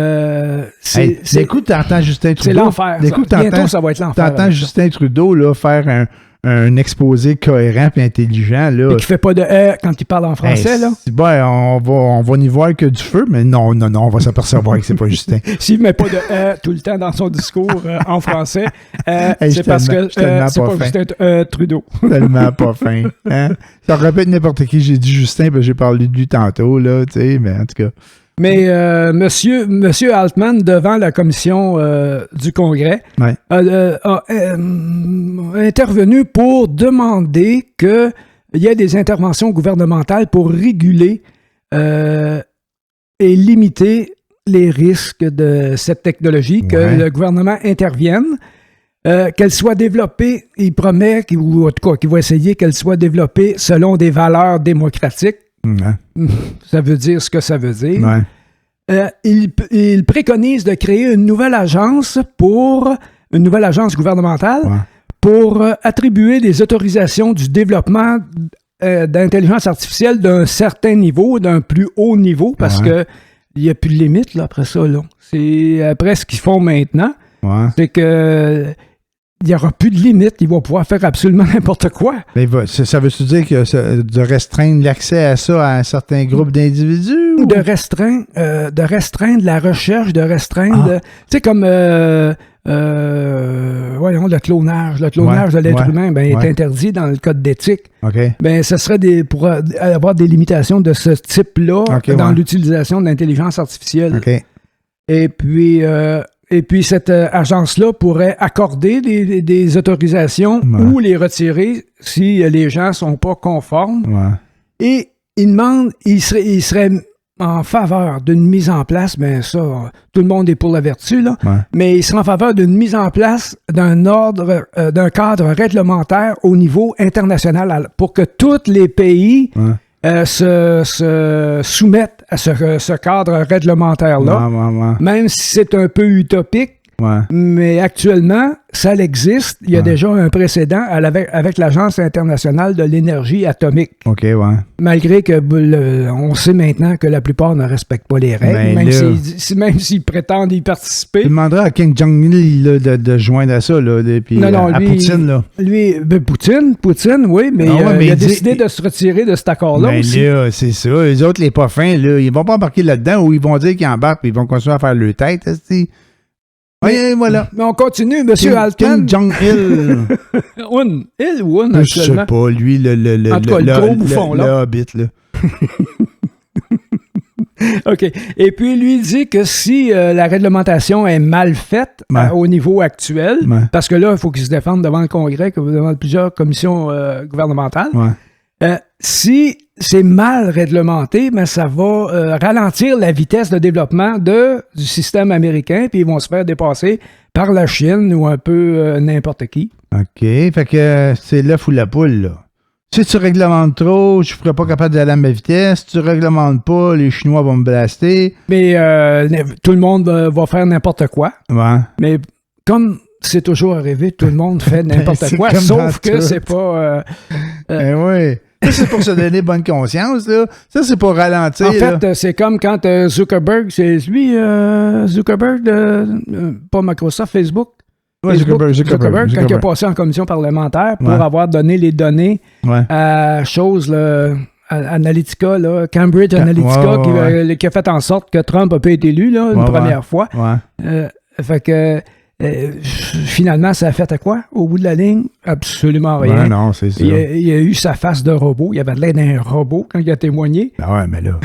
Écoute, t'entends Justin Trudeau. C'est l'enfer. Bientôt, ça va être l'enfer. T'entends Justin Trudeau là, faire un exposé cohérent et intelligent. Là. Et qui fait pas de quand il parle en français, là. Ben, on va n'y voir que du feu, mais non, on va s'apercevoir que c'est pas Justin. S'il met pas de tout le temps dans son discours en français, c'est parce que c'est pas Justin Trudeau. Tellement pas fin. Hein? Ça répète n'importe qui, j'ai dit Justin, parce que j'ai parlé de lui tantôt, là, tu sais, mais en tout cas... Mais Monsieur Altman, devant la commission du Congrès, a intervenu pour demander qu'il y ait des interventions gouvernementales pour réguler et limiter les risques de cette technologie, que le gouvernement intervienne, qu'elle soit développée, il promet, ou en tout cas qu'il va essayer qu'elle soit développée selon des valeurs démocratiques. Ça veut dire ce que ça veut dire. Il préconise de créer une nouvelle agence gouvernementale pour attribuer des autorisations du développement d'intelligence artificielle d'un certain niveau, d'un plus haut niveau, parce que il n'y a plus de limite là, après ça. Là. C'est après ce qu'ils font maintenant. C'est que il n'y aura plus de limite. Il va pouvoir faire absolument n'importe quoi. Mais ça veut-tu dire que de restreindre l'accès à ça à un certain groupe d'individus? Ou? De restreindre la recherche, de restreindre... Tu sais, comme... voyons, le clonage. Le clonage de l'être humain est interdit dans le code d'éthique. Okay. Ce serait pour avoir des limitations de ce type-là dans l'utilisation de l'intelligence artificielle. Okay. Et puis, cette agence-là pourrait accorder des autorisations ou les retirer si les gens ne sont pas conformes. Ouais. Et il serait en faveur d'une mise en place, ça, tout le monde est pour la vertu, là, mais il serait en faveur d'une mise en place d'un cadre réglementaire au niveau international pour que tous les pays se soumettent à ce cadre réglementaire-là, même si c'est un peu utopique. Ouais. Mais actuellement, ça existe. Il y a déjà un précédent avec l'Agence internationale de l'énergie atomique. OK, ouais. Malgré que on sait maintenant que la plupart ne respectent pas les règles, même s'ils prétendent y participer. Tu demanderais à Kim Jong-il de joindre à ça, là, puis à Poutine, là. Lui, Poutine, oui, mais, il a décidé de se retirer de cet accord-là aussi. Là, c'est ça. Les autres, les pas fins, là, ils vont pas embarquer là-dedans ou ils vont dire qu'ils embarquent et ils vont continuer à faire leur tête, oui, voilà. Mais on continue, M. Altman. Kim Jong-il. Il ou un, actuellement? Je sais pas, lui, en tout cas, le gros bouffon, là. Le hobbit, là. OK. Et puis, lui dit que si la réglementation est mal faite au niveau actuel, parce que là, il faut qu'il se défende devant le Congrès, devant plusieurs commissions gouvernementales, si c'est mal réglementé, ça va ralentir la vitesse de développement du système américain, puis ils vont se faire dépasser par la Chine ou un peu n'importe qui. OK. Fait que c'est l'œuf ou la poule, là. Si tu réglementes trop, je ne serai pas capable d'aller à ma vitesse. Si tu réglementes pas, les Chinois vont me blaster. Mais tout le monde va faire n'importe quoi. Ouais. Mais comme c'est toujours arrivé, tout le monde fait n'importe quoi, sauf que c'est pas... oui. Ça, c'est pour se donner bonne conscience, là. Ça, c'est pour ralentir. En fait, c'est comme quand Zuckerberg, c'est lui, Zuckerberg, pas Microsoft, Facebook. Oui, Zuckerberg, quand il a passé en commission parlementaire pour avoir donné les données à Analytica, là, Cambridge Analytica, qui a fait en sorte que Trump n'a pas été élu là, une première fois. Fait que finalement, ça a fait à quoi? Au bout de la ligne? Absolument rien. Ouais, non, c'est ça. Il a eu sa face de robot. Il avait l'air d'un robot quand il a témoigné. Ben ouais, mais là...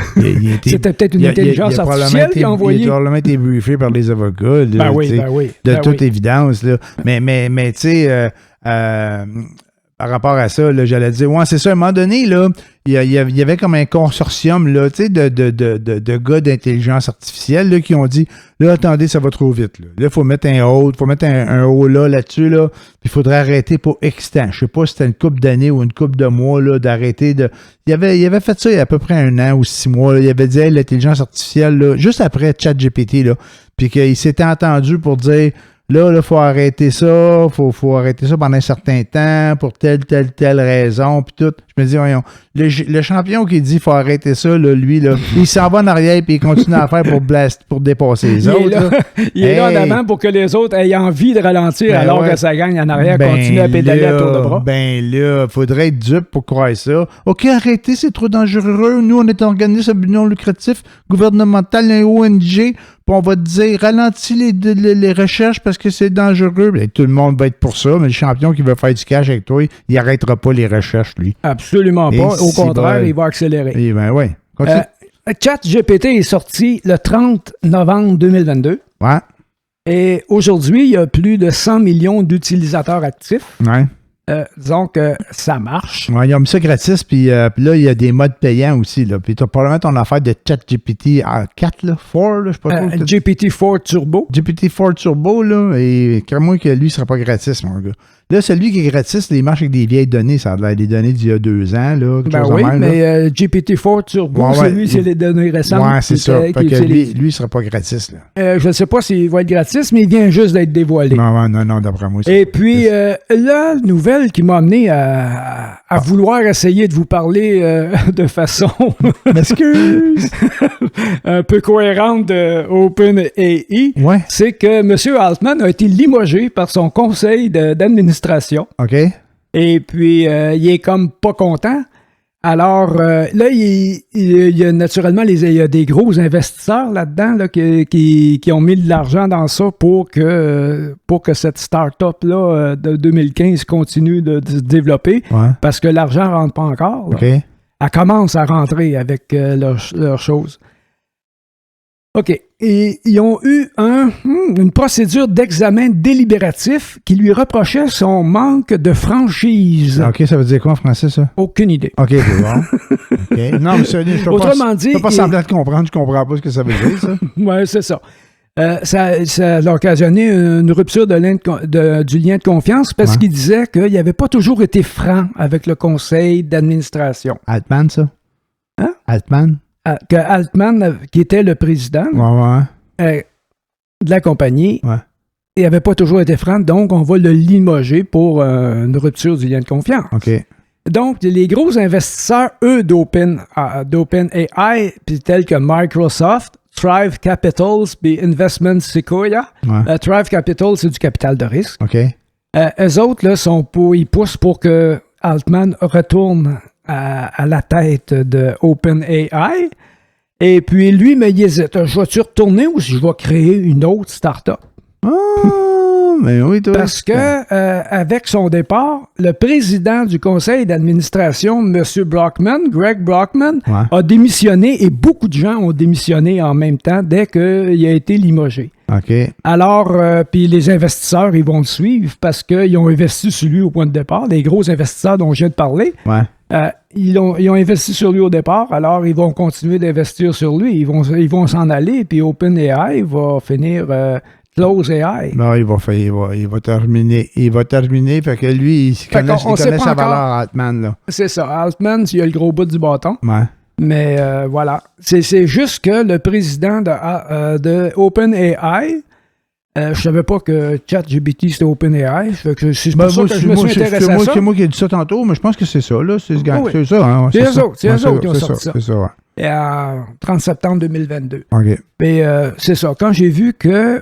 C'était peut-être une intelligence artificielle qu'il a envoyée. Il a probablement été briefé par les avocats. Là, de toute évidence. Là. Mais tu sais... par rapport à ça, là, j'allais dire, c'est ça, à un moment donné, là, il y avait comme un consortium là, de gars d'intelligence artificielle là, qui ont dit, là, attendez, ça va trop vite. Là, il faut mettre un hold, il faut mettre un haut là-dessus, là, puis il faudrait arrêter pour X temps. Je sais pas si c'était une couple d'années ou une couple de mois là, d'arrêter de... Il avait fait ça il y a à peu près 1 an ou 6 mois. Là, il avait dit, hey, l'intelligence artificielle, là, juste après ChatGPT, là, puis qu'il s'était entendu pour dire... Là, il faut arrêter ça, faut arrêter ça pendant un certain temps pour telle raison, puis tout. Je me dis, voyons, le champion qui dit qu'il faut arrêter ça, là, lui, là, il s'en va en arrière puis il continue à faire pour dépasser les autres. Il est là en avant pour que les autres aient envie de ralentir alors que ça gagne en arrière, continue à pédaler à tour de bras. Ben là, faudrait être dupe pour croire ça. OK, arrêtez, c'est trop dangereux. Nous, on est un organisme non lucratif, gouvernemental, un ONG, puis on va te dire, ralentis les recherches parce que c'est dangereux. Ben, tout le monde va être pour ça, mais le champion qui veut faire du cash avec toi, il n'arrêtera pas les recherches, lui. Absolument pas. Au contraire, il va accélérer. Et ben oui. ChatGPT est sorti le 30 novembre 2022. Ouais. Et aujourd'hui, il y a plus de 100 millions d'utilisateurs actifs. Ouais. Disons que ça marche. Ouais, ils ont mis ça gratis, puis là, il y a des modes payants aussi. Là. Puis tu as probablement ton affaire de ChatGPT 4, là, 4, là, je sais pas trop. GPT-4 Turbo. GPT-4 Turbo, là, et crois-moi que lui, il ne sera pas gratis, mon gars. Là, celui qui est gratis, il marche avec des vieilles données. Ça a l'air des données d'il y a 2 ans, là. Mais GPT-4 Turbo, c'est les données récentes. Ouais, c'est ça. Fait que lui, il ne sera pas gratis, là. Je ne sais pas s'il va être gratis, mais il vient juste d'être dévoilé. Non, d'après moi. Et puis, la nouvelle qui m'a amené à vouloir essayer de vous parler de façon... M'excuse! un peu cohérente de OpenAI, c'est que M. Altman a été limogé par son conseil d'administration. OK. Et puis, il est comme pas content. Alors, là, il y a naturellement il y a des gros investisseurs là-dedans là, qui ont mis de l'argent dans ça pour que cette start-up-là de 2015 continue de se développer. Parce que l'argent ne rentre pas encore. Là. OK. Elle commence à rentrer avec leurs choses. OK. Et ils ont eu une procédure d'examen délibératif qui lui reprochait son manque de franchise. OK, ça veut dire quoi en français, ça? Aucune idée. OK, c'est bon. Okay. Non, mais je Autrement dit, peux pas semblant de comprendre, je comprends pas ce que ça veut dire, ça. Oui, c'est ça. Ça a occasionné une rupture du lien de confiance parce qu'il disait qu'il n'avait pas toujours été franc avec le conseil d'administration. Altman, ça? Hein? Altman? Que Altman, qui était le président de la compagnie, il n'avait pas toujours été franc, donc on va le limoger pour une rupture du lien de confiance. OK. Donc, les gros investisseurs, eux, d'OpenAI, tels que Microsoft, Thrive Capitals puis Investment Sequoia. Thrive Capital, c'est du capital de risque. OK. Eux autres, là, ils poussent pour que Altman retourne à la tête de OpenAI. Et puis, lui, mais il hésite. Je vais-tu retourner ou si je vais créer une autre start-up? Mais oui, toi. Parce que, avec son départ, le président du conseil d'administration, M. Greg Brockman, a démissionné et beaucoup de gens ont démissionné en même temps dès qu'il a été limogé. OK. Alors, puis les investisseurs, ils vont le suivre parce qu'ils ont investi sur lui au point de départ. Les gros investisseurs dont je viens de parler, ils ont investi sur lui au départ, alors ils vont continuer d'investir sur lui. Ils vont s'en aller, puis OpenAI va finir... Close AI. Non, il va terminer. Il va terminer, fait que lui, il connaît sa valeur, Altman, là. C'est ça. Altman, il a le gros bout du bâton. Mais voilà. C'est juste que le président de OpenAI, je savais pas que ChatGPT, c'était OpenAI. C'est pour ça que je me suis intéressé à ça. C'est moi qui ai dit ça tantôt, mais je pense que c'est ça, là. C'est c'est ça, hein. C'est eux autres qui ont sorti ça. C'est ça, Et en 30 septembre 2022. OK. Et c'est ça. Quand j'ai vu que...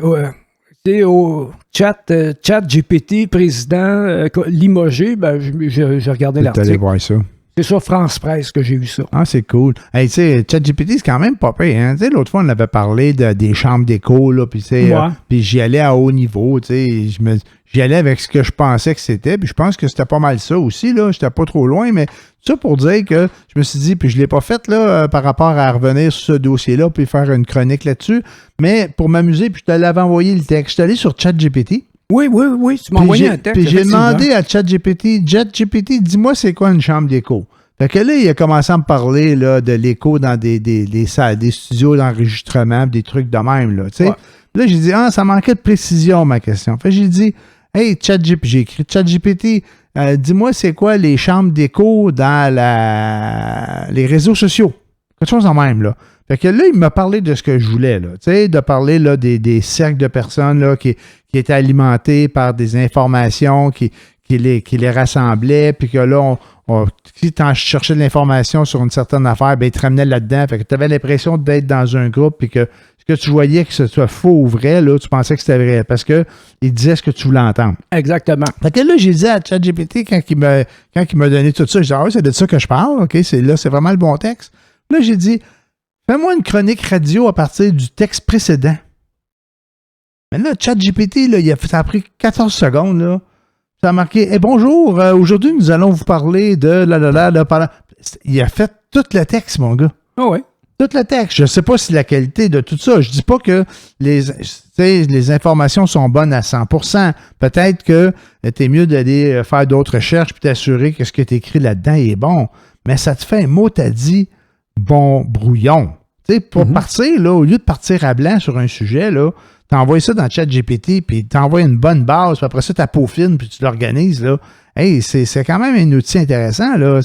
au ChatGPT, président limogé, ben, j'ai regardé l'article. T'allais voir ça. C'est sur France Presse que j'ai vu ça. Ah, c'est cool. Hey, tu sais, ChatGPT, c'est quand même pas pire, hein. Tu sais, l'autre fois, on avait parlé des chambres d'écho, là, puis puis j'y allais à haut niveau, tu sais, j'y allais avec ce que je pensais que c'était, puis je pense que c'était pas mal ça aussi, là, j'étais pas trop loin, mais ça pour dire que je me suis dit, puis je l'ai pas fait, là, par rapport à revenir sur ce dossier-là, puis faire une chronique là-dessus, mais pour m'amuser, puis je te l'avais envoyé le texte. Je suis allé sur ChatGPT. Oui, tu m'as envoyé un texte. Puis j'ai demandé à ChatGPT, dis-moi c'est quoi une chambre d'écho? Fait que là, il a commencé à me parler là, de l'écho dans des studios d'enregistrement, des trucs de même, là, tu sais. Là, j'ai dit, ça manquait de précision, ma question. Fait que j'ai dit, hey, ChatGPT, j'ai écrit ChatGPT, dis-moi c'est quoi les chambres d'écho dans les réseaux sociaux? Quelque chose en même, là. Fait que là, il m'a parlé de ce que je voulais, là. Tu sais, de parler là, des cercles de personnes là, qui étaient alimentés par des informations qui les rassemblaient, puis que là, si tu cherchais de l'information sur une certaine affaire, ben, il te ramenait là-dedans. Fait que tu avais l'impression d'être dans un groupe, puis que ce que tu voyais que ce soit faux ou vrai, là, tu pensais que c'était vrai, parce que il disait ce que tu voulais entendre. Exactement. Fait que là, j'ai dit à ChatGPT, quand il m'a donné tout ça, j'ai dit, c'est de ça que je parle, OK, c'est vraiment le bon texte. Là, j'ai dit, fais-moi une chronique radio à partir du texte précédent. Mais là, ChatGPT, là, ça a pris 14 secondes, là. Ça a marqué, bonjour, aujourd'hui, nous allons vous parler de Il a fait tout le texte, mon gars. Ah oui. Tout le texte. Je ne sais pas si la qualité de tout ça, je dis pas que les informations sont bonnes à 100%. Peut-être que t'es mieux d'aller faire d'autres recherches puis t'assurer que ce qui est écrit là-dedans est bon. Mais ça te fait un mot, t'as dit, bon brouillon. Tu sais, pour partir, là, au lieu de partir à blanc sur un sujet, là, t'envoies ça dans ChatGPT, puis t'envoies une bonne base, puis après ça, tu peaufines, puis tu l'organises, là. Hey, c'est quand même un outil intéressant, là.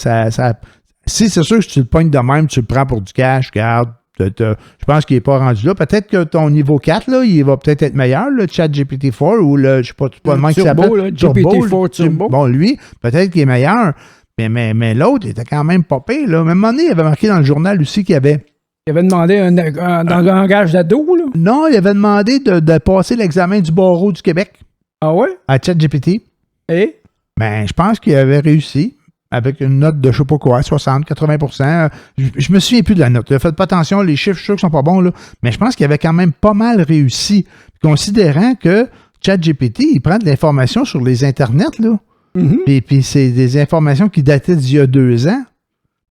Si c'est sûr que tu le pognes de même, tu le prends pour du cash, regarde. Je pense qu'il n'est pas rendu là. Peut-être que ton niveau 4, là, il va peut-être être meilleur, le ChatGPT-4, ou le, je sais pas le nom qui s'appelle. GPT-4 Turbo. Bon, lui, peut-être qu'il est meilleur, mais l'autre, il était quand même pas pire, là. À un moment donné, il avait marqué dans le journal aussi qu'il y avait Il avait demandé dans le langage d'ado, là? Non, il avait demandé de passer l'examen du barreau du Québec. Ah ouais? À ChatGPT. Et? Ben, je pense qu'il avait réussi avec une note de je sais pas quoi, 60, 80%. Je me souviens plus de la note. Faites pas attention, les chiffres, je suis sûr qu'ils sont pas bons, là. Mais je pense qu'il avait quand même pas mal réussi. Considérant que ChatGPT, il prend de l'information sur les internets, là. Mm-hmm. Puis c'est des informations qui dataient d'il y a 2 ans.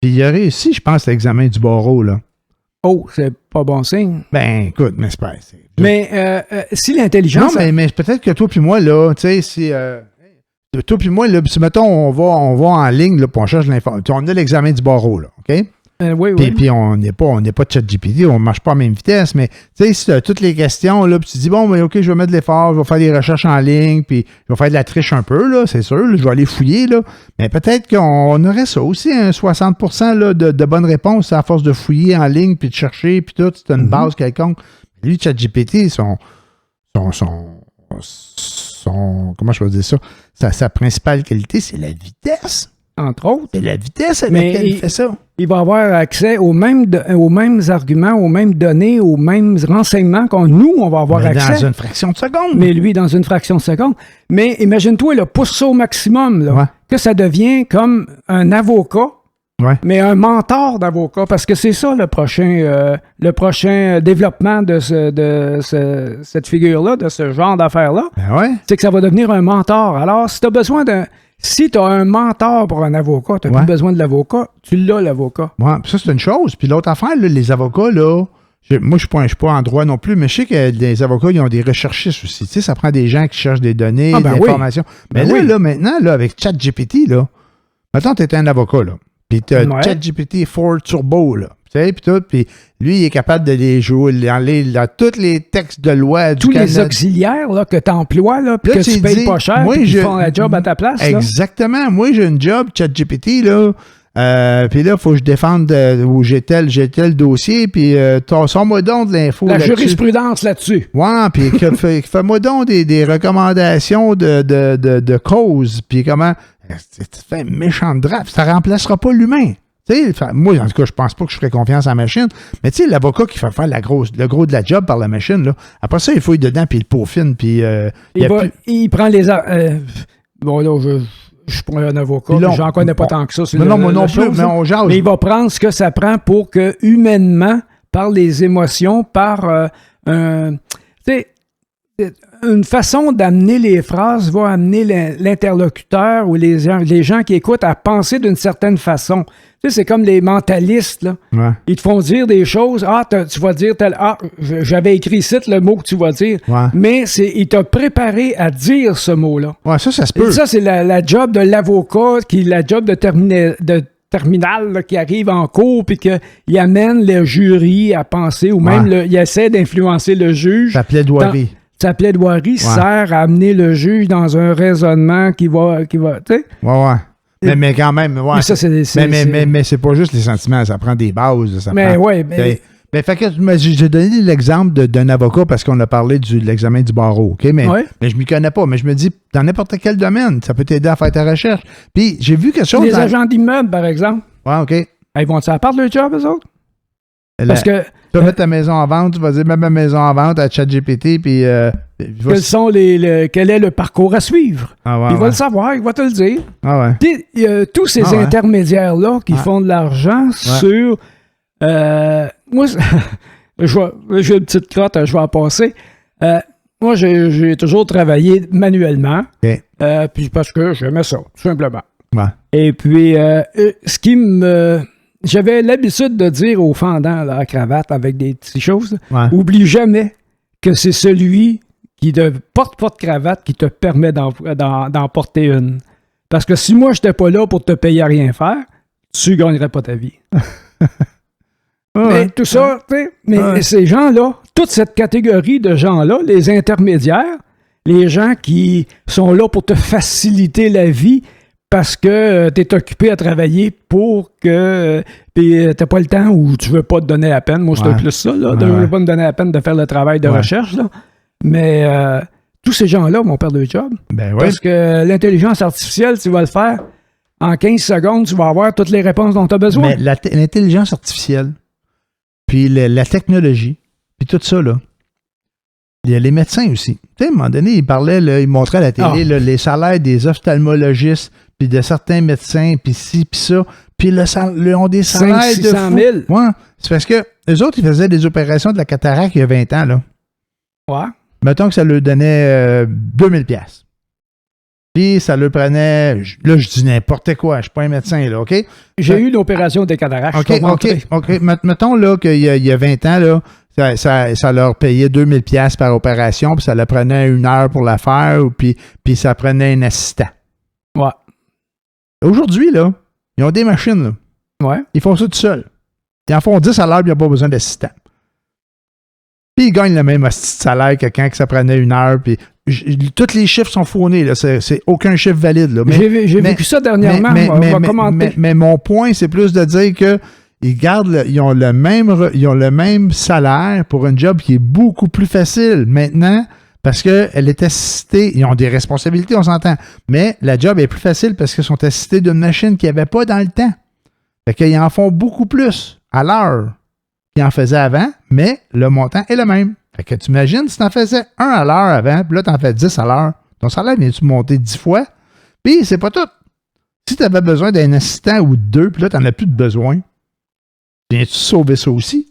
Puis il a réussi, je pense, l'examen du barreau, là. Oh, c'est pas bon signe. Ben, écoute, mais c'est pas... Mais si l'intelligence... Non, mais peut-être que toi puis moi, là, tu sais, si... toi puis moi, là, si, mettons, on va en ligne, là, puis on cherche l'information. On a l'examen du barreau, là, OK? Oui. Puis on n'est pas ChatGPT, on ne marche pas à la même vitesse, mais tu sais, si tu as toutes les questions, là, puis tu dis, bon, ben, OK, je vais mettre de l'effort, je vais faire des recherches en ligne, puis je vais faire de la triche un peu, là, c'est sûr, là, je vais aller fouiller, là. Mais peut-être qu'on aurait ça aussi, un 60% là, de bonnes réponses à force de fouiller en ligne, puis de chercher, puis tout, c'est une base quelconque. Lui, ChatGPT, son comment je peux dire ça? Sa principale qualité, c'est la vitesse. Entre autres. C'est la vitesse avec laquelle il fait ça. Il va avoir accès aux mêmes arguments, aux mêmes données, aux mêmes renseignements on va avoir accès. Dans une fraction de seconde. Mais lui, dans une fraction de seconde. Mais imagine-toi, là, pousse ça au maximum, là, que ça devient comme un avocat, mais un mentor d'avocat, parce que c'est ça le prochain développement de cette figure-là, de ce genre d'affaires-là. C'est que ça va devenir un mentor. Alors, si tu as besoin Si tu as un mentor pour un avocat, tu n'as plus besoin de l'avocat, tu l'as, l'avocat. Oui, ça, c'est une chose. Puis l'autre affaire, là, les avocats, là, moi, je ne suis pas en droit non plus, mais je sais que les avocats, ils ont des recherchistes aussi. Tu sais, ça prend des gens qui cherchent des données, des informations. Mais là, maintenant, là, avec ChatGPT, là, maintenant, tu es un avocat, là. Puis tu as ChatGPT 4 Turbo, là. Tu sais, puis tout. Puis lui, il est capable de les jouer dans tous les textes de loi du Canada. Tous les auxiliaires là, que tu emploies, là, puis que tu payes pas cher, puis qu'ils font la job à ta place. Exactement. Là. Moi, j'ai une job, ChatGPT, là. Puis là, il faut que je défende où j'ai tel dossier, puis sors-moi donc de l'info la jurisprudence là-dessus. Ouais, puis fais-moi donc des recommandations de cause, puis comment... Tu fais un méchant draft, ça remplacera pas l'humain. Moi, en tout cas, je pense pas que je ferais confiance à la machine, mais tu sais, l'avocat qui fait faire le gros de la job par la machine, là, après ça, il fouille dedans, puis il peaufine, puis... il prend les... bon, là, je suis pas un avocat, mais j'en connais pas tant que ça. Non, moi non plus, mais on jase. Mais il va prendre ce que ça prend pour que, humainement, par les émotions, par une façon d'amener les phrases va amener l'interlocuteur ou les gens qui écoutent à penser d'une certaine façon. Tu sais, c'est comme les mentalistes, là. Ouais. Ils te font dire des choses. Tu vas dire tel... j'avais écrit ici le mot que tu vas dire. Ouais. Mais il t'a préparé à dire ce mot-là. Ouais, ça se peut. Et ça, c'est la job de l'avocat, la job de terminal là, qui arrive en cours puis qu'il amène le jury à penser ou même il essaie d'influencer le juge. Sa plaidoirie. Sa plaidoirie sert à amener le juge dans un raisonnement qui va tu sais. Ouais. Mais quand même, mais ça, mais c'est pas juste les sentiments, ça prend des bases. Fait que j'ai donné l'exemple d'un avocat parce qu'on a parlé de l'examen du barreau, OK? Mais je m'y connais pas. Mais je me dis, dans n'importe quel domaine, ça peut t'aider à faire ta recherche. Puis j'ai vu quelque chose... Les agents d'immeubles, par exemple. Ouais, OK. Ils vont-tu à part de leur job, eux autres? Parce que... Tu vas mettre ta maison en vente, tu vas dire, mets ma maison en vente à ChatGPT, puis... quel est le parcours à suivre? Il va le savoir, il va te le dire. Tous ces intermédiaires-là qui font de l'argent sur... moi, j'ai une petite crotte, je vais en passer. Moi, j'ai toujours travaillé manuellement, puis parce que j'aimais ça, tout simplement. Ouais. Et puis, ce qui j'avais l'habitude de dire aux fendants à cravate avec des petites choses, oublie jamais que c'est celui qui ne porte pas de cravate qui te permet d'en porter une. Parce que si moi, je n'étais pas là pour te payer à rien faire, tu ne gagnerais pas ta vie. Mais tout ça, tu sais, mais ces gens-là, toute cette catégorie de gens-là, les intermédiaires, les gens qui sont là pour te faciliter la vie parce que tu es occupé à travailler pour que tu n'as pas le temps ou tu veux pas te donner la peine. Moi, c'est plus ça, là. Je veux pas me donner la peine de faire le travail de recherche, là. Mais tous ces gens-là vont perdre leur job. Parce que l'intelligence artificielle, tu vas le faire en 15 secondes, tu vas avoir toutes les réponses dont tu as besoin. Mais l'intelligence artificielle, puis la technologie, puis tout ça, là. Il y a les médecins aussi. Tu sais, à un moment donné, il parlait, là, il montrait à la télé là, les salaires des ophtalmologistes, puis de certains médecins, puis ci, puis ça. Puis ils ont des salaires 500 de fou. 000. Ouais. C'est parce que eux autres, ils faisaient des opérations de la cataracte il y a 20 ans, là. Ouais. Mettons que ça leur donnait 2000 $. Puis ça leur prenait... Là, je dis n'importe quoi. Je suis pas un médecin, là, OK? J'ai eu une opération des cataractes. OK. Mettons là, qu'il y a 20 ans, là, ça leur payait 2000 $ par opération, puis ça leur prenait 1 heure pour la faire, puis ça prenait un assistant. Ouais. Aujourd'hui, là, ils ont des machines, là. Ouais. Ils font ça tout seuls. Ils en font 10 à l'heure, puis ils n'ont pas besoin d'assistant. Puis ils gagnent le même salaire que quand ça prenait 1 heure, puis tous les chiffres sont fournés, là. C'est aucun chiffre valide, là. J'ai vécu ça dernièrement, on va commenter. Mais mon point, c'est plus de dire que ils ont le même salaire pour un job qui est beaucoup plus facile maintenant parce qu'elle est assistée. Ils ont des responsabilités, on s'entend. Mais la job est plus facile parce qu'ils sont assistés d'une machine qu'il n'y avait pas dans le temps. Fait qu'ils en font beaucoup plus à l'heure qu'ils en faisaient avant, mais le montant est le même. Fait que tu imagines, si tu en faisais 1 à l'heure avant, puis là, tu en fais 10 à l'heure, ton salaire vient-tu monter 10 fois? Puis c'est pas tout. Si tu avais besoin d'un assistant ou 2, puis là, tu n'en as plus de besoin, viens-tu sauver ça aussi?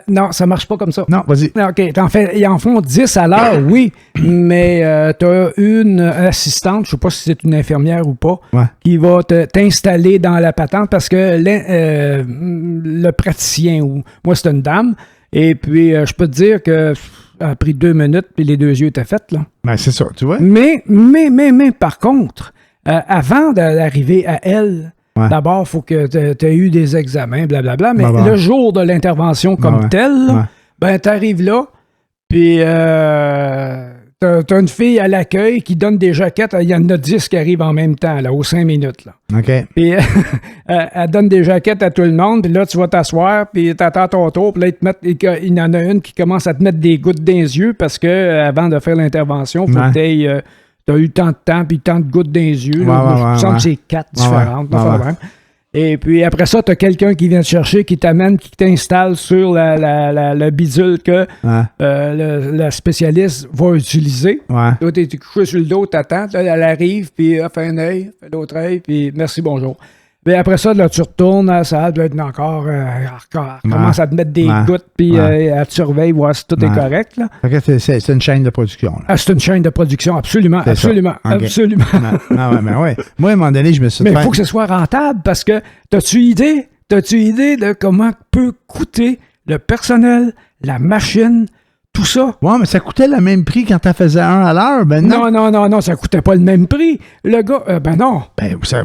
Non, ça marche pas comme ça. Non, vas-y. OK, ils en font 10 à l'heure, oui, mais tu as une assistante, je sais pas si c'est une infirmière ou pas, qui va t'installer dans la patente parce que le praticien, ou moi c'est une dame, et puis je peux te dire que ça a pris 2 minutes, puis les 2 yeux étaient faits, là. Ben, c'est ça, tu vois. Mais par contre, avant d'arriver à elle, d'abord, il faut que tu aies eu des examens, blablabla, mais le jour de l'intervention comme telle, ben, tu arrives là, puis t'as une fille à l'accueil qui donne des jaquettes, il y en a 10 qui arrivent en même temps, là, aux 5 minutes. Là. OK. Puis elle donne des jaquettes à tout le monde, puis là, tu vas t'asseoir, puis t'attends ton tour, puis là, il y en a une qui commence à te mettre des gouttes dans les yeux parce que avant de faire l'intervention, il faut que t'as eu tant de temps, puis tant de gouttes dans les yeux. Il me semble que c'est 4 différentes. Et puis après ça, tu as quelqu'un qui vient te chercher, qui t'amène, qui t'installe sur le bidule que le spécialiste va utiliser. Toi, tu es couché sur le dos, tu attends, elle arrive, puis elle fait un œil, fait l'autre œil, puis merci, bonjour. Puis après ça, là, tu retournes à la salle, doit être encore, commence à te mettre des gouttes, puis elle te surveille, voir si tout est correct. Là. C'est une chaîne de production. Là. C'est une chaîne de production, absolument. Absolument. Non, mais ouais. Moi, à un moment donné, je me suis dit... Mais il faut que ce soit rentable, parce que t'as-tu idée de comment peut coûter le personnel, la machine, tout ça? Ouais, mais ça coûtait le même prix quand tu faisais 1 à l'heure. Ben non, ça coûtait pas le même prix. Le gars, non.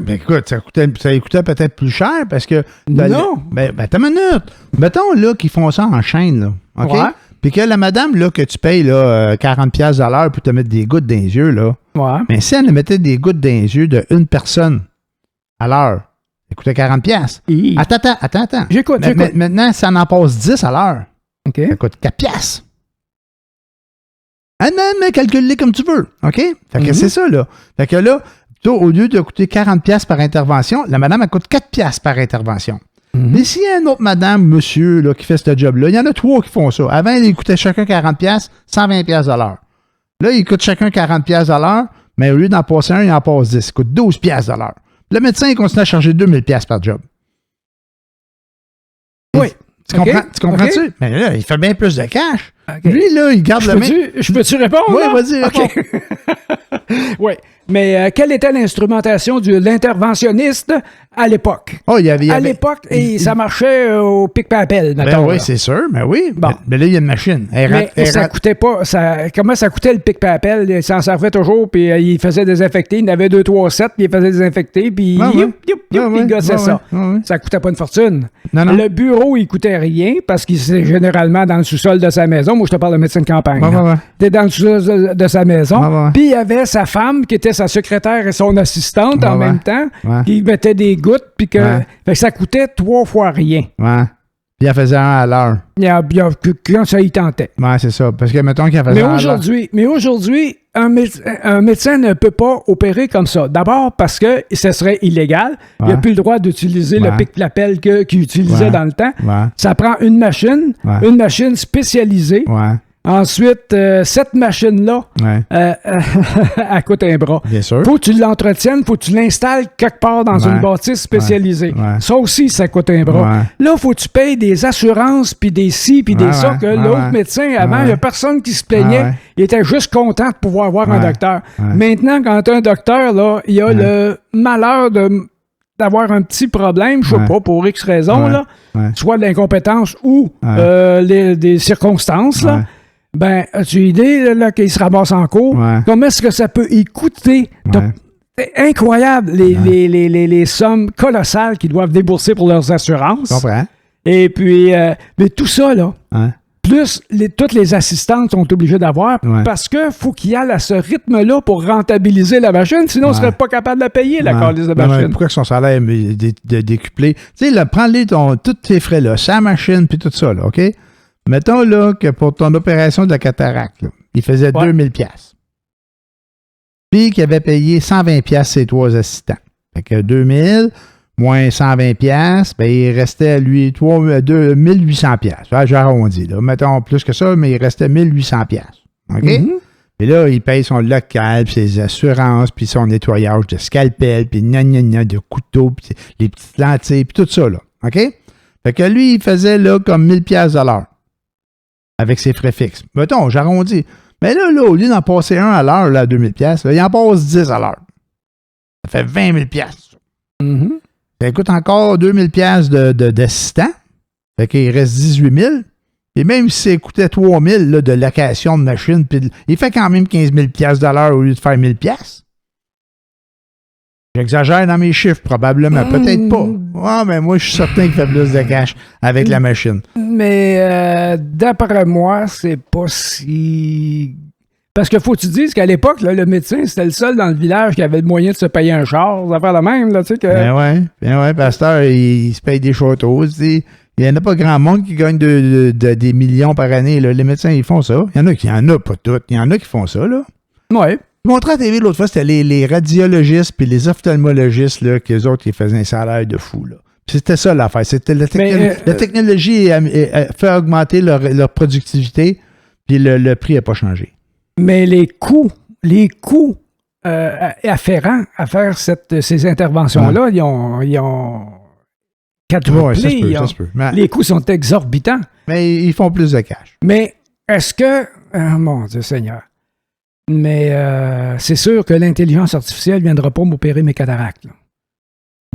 Écoute, ça coûtait peut-être plus cher parce que... Non. T'as une minute. Mettons, là, qu'ils font ça en chaîne, là. OK? Ouais. Puis que la madame, là, que tu payes, là, 40 $ à l'heure pour te mettre des gouttes dans les yeux, là. Ouais. Mais si elle mettait des gouttes dans les yeux d'une personne à l'heure, ça coûtait 40 $. Attends. J'écoute. Maintenant, ça en passe 10 à l'heure. OK. Ça coûte 4 $. Mais calcule-les comme tu veux, OK? Fait que c'est ça, là. Fait que là, au lieu de coûter 40 $ par intervention, la madame, elle coûte 4 $ par intervention. Mais s'il y a une autre madame, monsieur, là, qui fait ce job-là, il y en a 3 qui font ça. Avant, ils coûtaient chacun 40 $, 120 $ à l'heure. Là, ils coûtent chacun 40 $ à l'heure, mais au lieu d'en passer un, il en passe 10. Il coûte 12 $ à l'heure. Le médecin, il continue à charger 2000 $ par job. Oui. Tu comprends-tu? Mais là, il fait bien plus de cash. Okay. Lui, là, il garde le même. Je peux-tu répondre? Oui, vas-y, réponds. Oui. Mais quelle était l'instrumentation de l'interventionniste à l'époque? À l'époque, ça marchait au pic-papel, maintenant. Ben oui, c'est sûr, mais oui. Bon. Mais là, il y a une machine. Ça coûtait pas... comment ça coûtait le pic-papel? Il s'en servait toujours, puis il faisait désinfecter. Il en avait 2, 3, 7, puis il faisait désinfecter, puis il gossait ça. Ça coûtait pas une fortune. Non. Le bureau, il coûtait rien, parce qu'il était généralement dans le sous-sol de sa maison. Moi, je te parle de médecin de campagne. Il était dans le sous-sol de sa maison. Puis il y avait sa femme, qui était sa secrétaire et son assistante en même temps, qui mettait des gouttes, puis que, fait que ça coûtait 3 fois rien. Ouais. Puis il en faisait un à l'heure. Quand ça y tentait. Ouais, c'est ça. Parce que, mettons qu'il en faisait un à l'heure. Mais aujourd'hui, un médecin ne peut pas opérer comme ça. D'abord parce que ce serait illégal. Il n'a plus le droit d'utiliser le pic-lapel qu'il utilisait dans le temps. Ouais. Ça prend une machine spécialisée. Ouais. Ensuite, cette machine-là, elle coûte un bras. Bien sûr. Faut que tu l'entretiennes, faut que tu l'installes quelque part dans une bâtisse spécialisée. Ouais. Ça aussi, ça coûte un bras. Ouais. Là, faut que tu payes des assurances, puis des ci, puis des ça, que l'autre médecin, avant, il n'y a personne qui se plaignait. Il était juste content de pouvoir avoir un docteur. Ouais. Maintenant, quand tu as un docteur, là, il a le malheur d'avoir un petit problème, je sais pas, pour X raisons, là, soit de l'incompétence ou des circonstances, là. Ben, as-tu idée là, qu'il se ramasse en cours? Comment est-ce que ça peut y coûter? C'est incroyable, les sommes colossales qu'ils doivent débourser pour leurs assurances. Je comprends. Et puis, mais tout ça, là, plus toutes les assistantes sont obligées d'avoir parce qu'il faut qu'il y aille à ce rythme-là pour rentabiliser la machine, sinon on ne serait pas capable de la payer, la calice de machine. Pourquoi son salaire est décuplé? Tu sais, prends-les tous tes frais-là, sa machine, puis tout ça, là, OK? Mettons là que pour ton opération de la cataracte, là, il faisait 2000 $. Puis qu'il avait payé 120 $ ses 3 assistants. Fait que 2000 moins 120 $, ben il restait à lui 1800 $. J'ai arrondi, là. Mettons plus que ça, mais il restait 1800 $. OK? Et là, il paye son local, puis ses assurances, puis son nettoyage de scalpel, puis de couteau, puis les petites lentilles, puis tout ça, là. OK? Fait que lui, il faisait là comme 1000 $ à l'heure. Avec ses frais fixes. Mettons, j'arrondis. Mais là, au lieu d'en passer un à l'heure, là, à 2000 $, là, il en passe 10 à l'heure. Ça fait 20 000 $. Ça coûte encore 2000 $ d'assistant. Fait qu'il reste 18 000. Et même si ça coûtait 3 000 là, de location de machine, il fait quand même 15 000 $ de l'heure au lieu de faire 1000 $. J'exagère dans mes chiffres, probablement. Peut-être pas. Ah, mais moi, je suis certain qu'il fait plus de cash avec la machine. Mais d'après moi, c'est pas si... Parce qu'il faut que tu dises qu'à l'époque, là, le médecin, c'était le seul dans le village qui avait le moyen de se payer un char. Ça fait la même, là, tu sais que... Ben ouais, pasteur, il se paye des châteaux, tu sais. Il n'y en a pas grand monde qui gagne des millions par année, là. Les médecins, ils font ça. Il y en a pas toutes. Il y en a qui font ça, là. Ouais. Je montrais à la TV l'autre fois, c'était les radiologistes puis les ophtalmologistes, là, qu'eux autres, ils faisaient un salaire de fou, là. Puis c'était ça l'affaire. C'était la technologie fait augmenter leur productivité, puis le prix n'a pas changé. Mais les coûts afférents à faire ces interventions-là, ils ont quadruplé. Ça se peut. Mais, les coûts sont exorbitants. Mais ils font plus de cash. Mais est-ce que... Oh, mon Dieu Seigneur. Mais c'est sûr que l'intelligence artificielle ne viendra pas m'opérer mes cataractes. Là.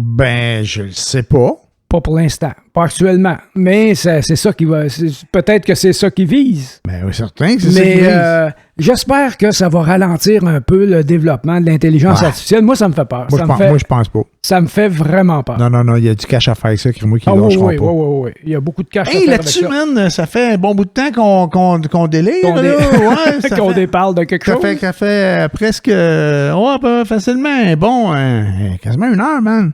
Ben, je le sais pas. Pas pour l'instant. Pas actuellement. Mais c'est ça qui va... Peut-être que c'est ça qui vise. Ben oui, certain que c'est ça qui vise. J'espère que ça va ralentir un peu le développement de l'intelligence artificielle. Moi, ça me fait peur. Moi, je pense pas. Ça me fait vraiment peur. Non, il y a du cash à faire avec ça, moi qui lâcheront pas. Oui. Il y a beaucoup de cash à faire avec ça. Là-dessus, man, ça fait un bon bout de temps qu'on délire. Qu'on déparle de quelque chose. Ça fait presque, facilement, quasiment 1 heure, man.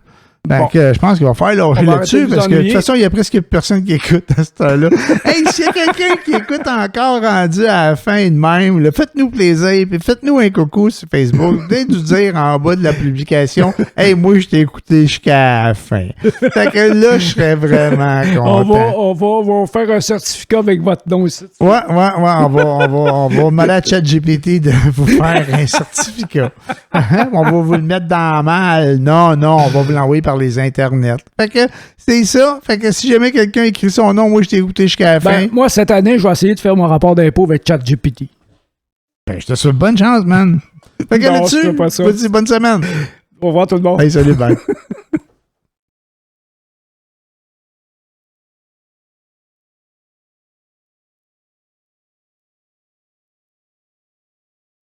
Je pense qu'il va falloir lâcher là-dessus parce que de toute façon, il y a presque personne qui écoute à ce temps-là. Hey, s'il y a quelqu'un qui écoute encore rendu à la fin de même, là, faites-nous plaisir, puis faites-nous un coucou sur Facebook. Venez nous dire en bas de la publication, hey, moi, je t'ai écouté jusqu'à la fin. Fait que là, je serais vraiment content. On va faire un certificat avec votre nom ici. Ouais, on va demander à ChatGPT de vous faire un certificat. On va vous le mettre dans la malle. Non, on va vous l'envoyer par les internets. Fait que c'est ça. Fait que si jamais quelqu'un écrit son nom, moi je t'ai écouté jusqu'à la fin. Moi, cette année, je vais essayer de faire mon rapport d'impôt avec ChatGPT. Je te souhaite bonne chance, man. Fait que là-dessus, bonne semaine. Au revoir tout le monde. Hey, salut, bye.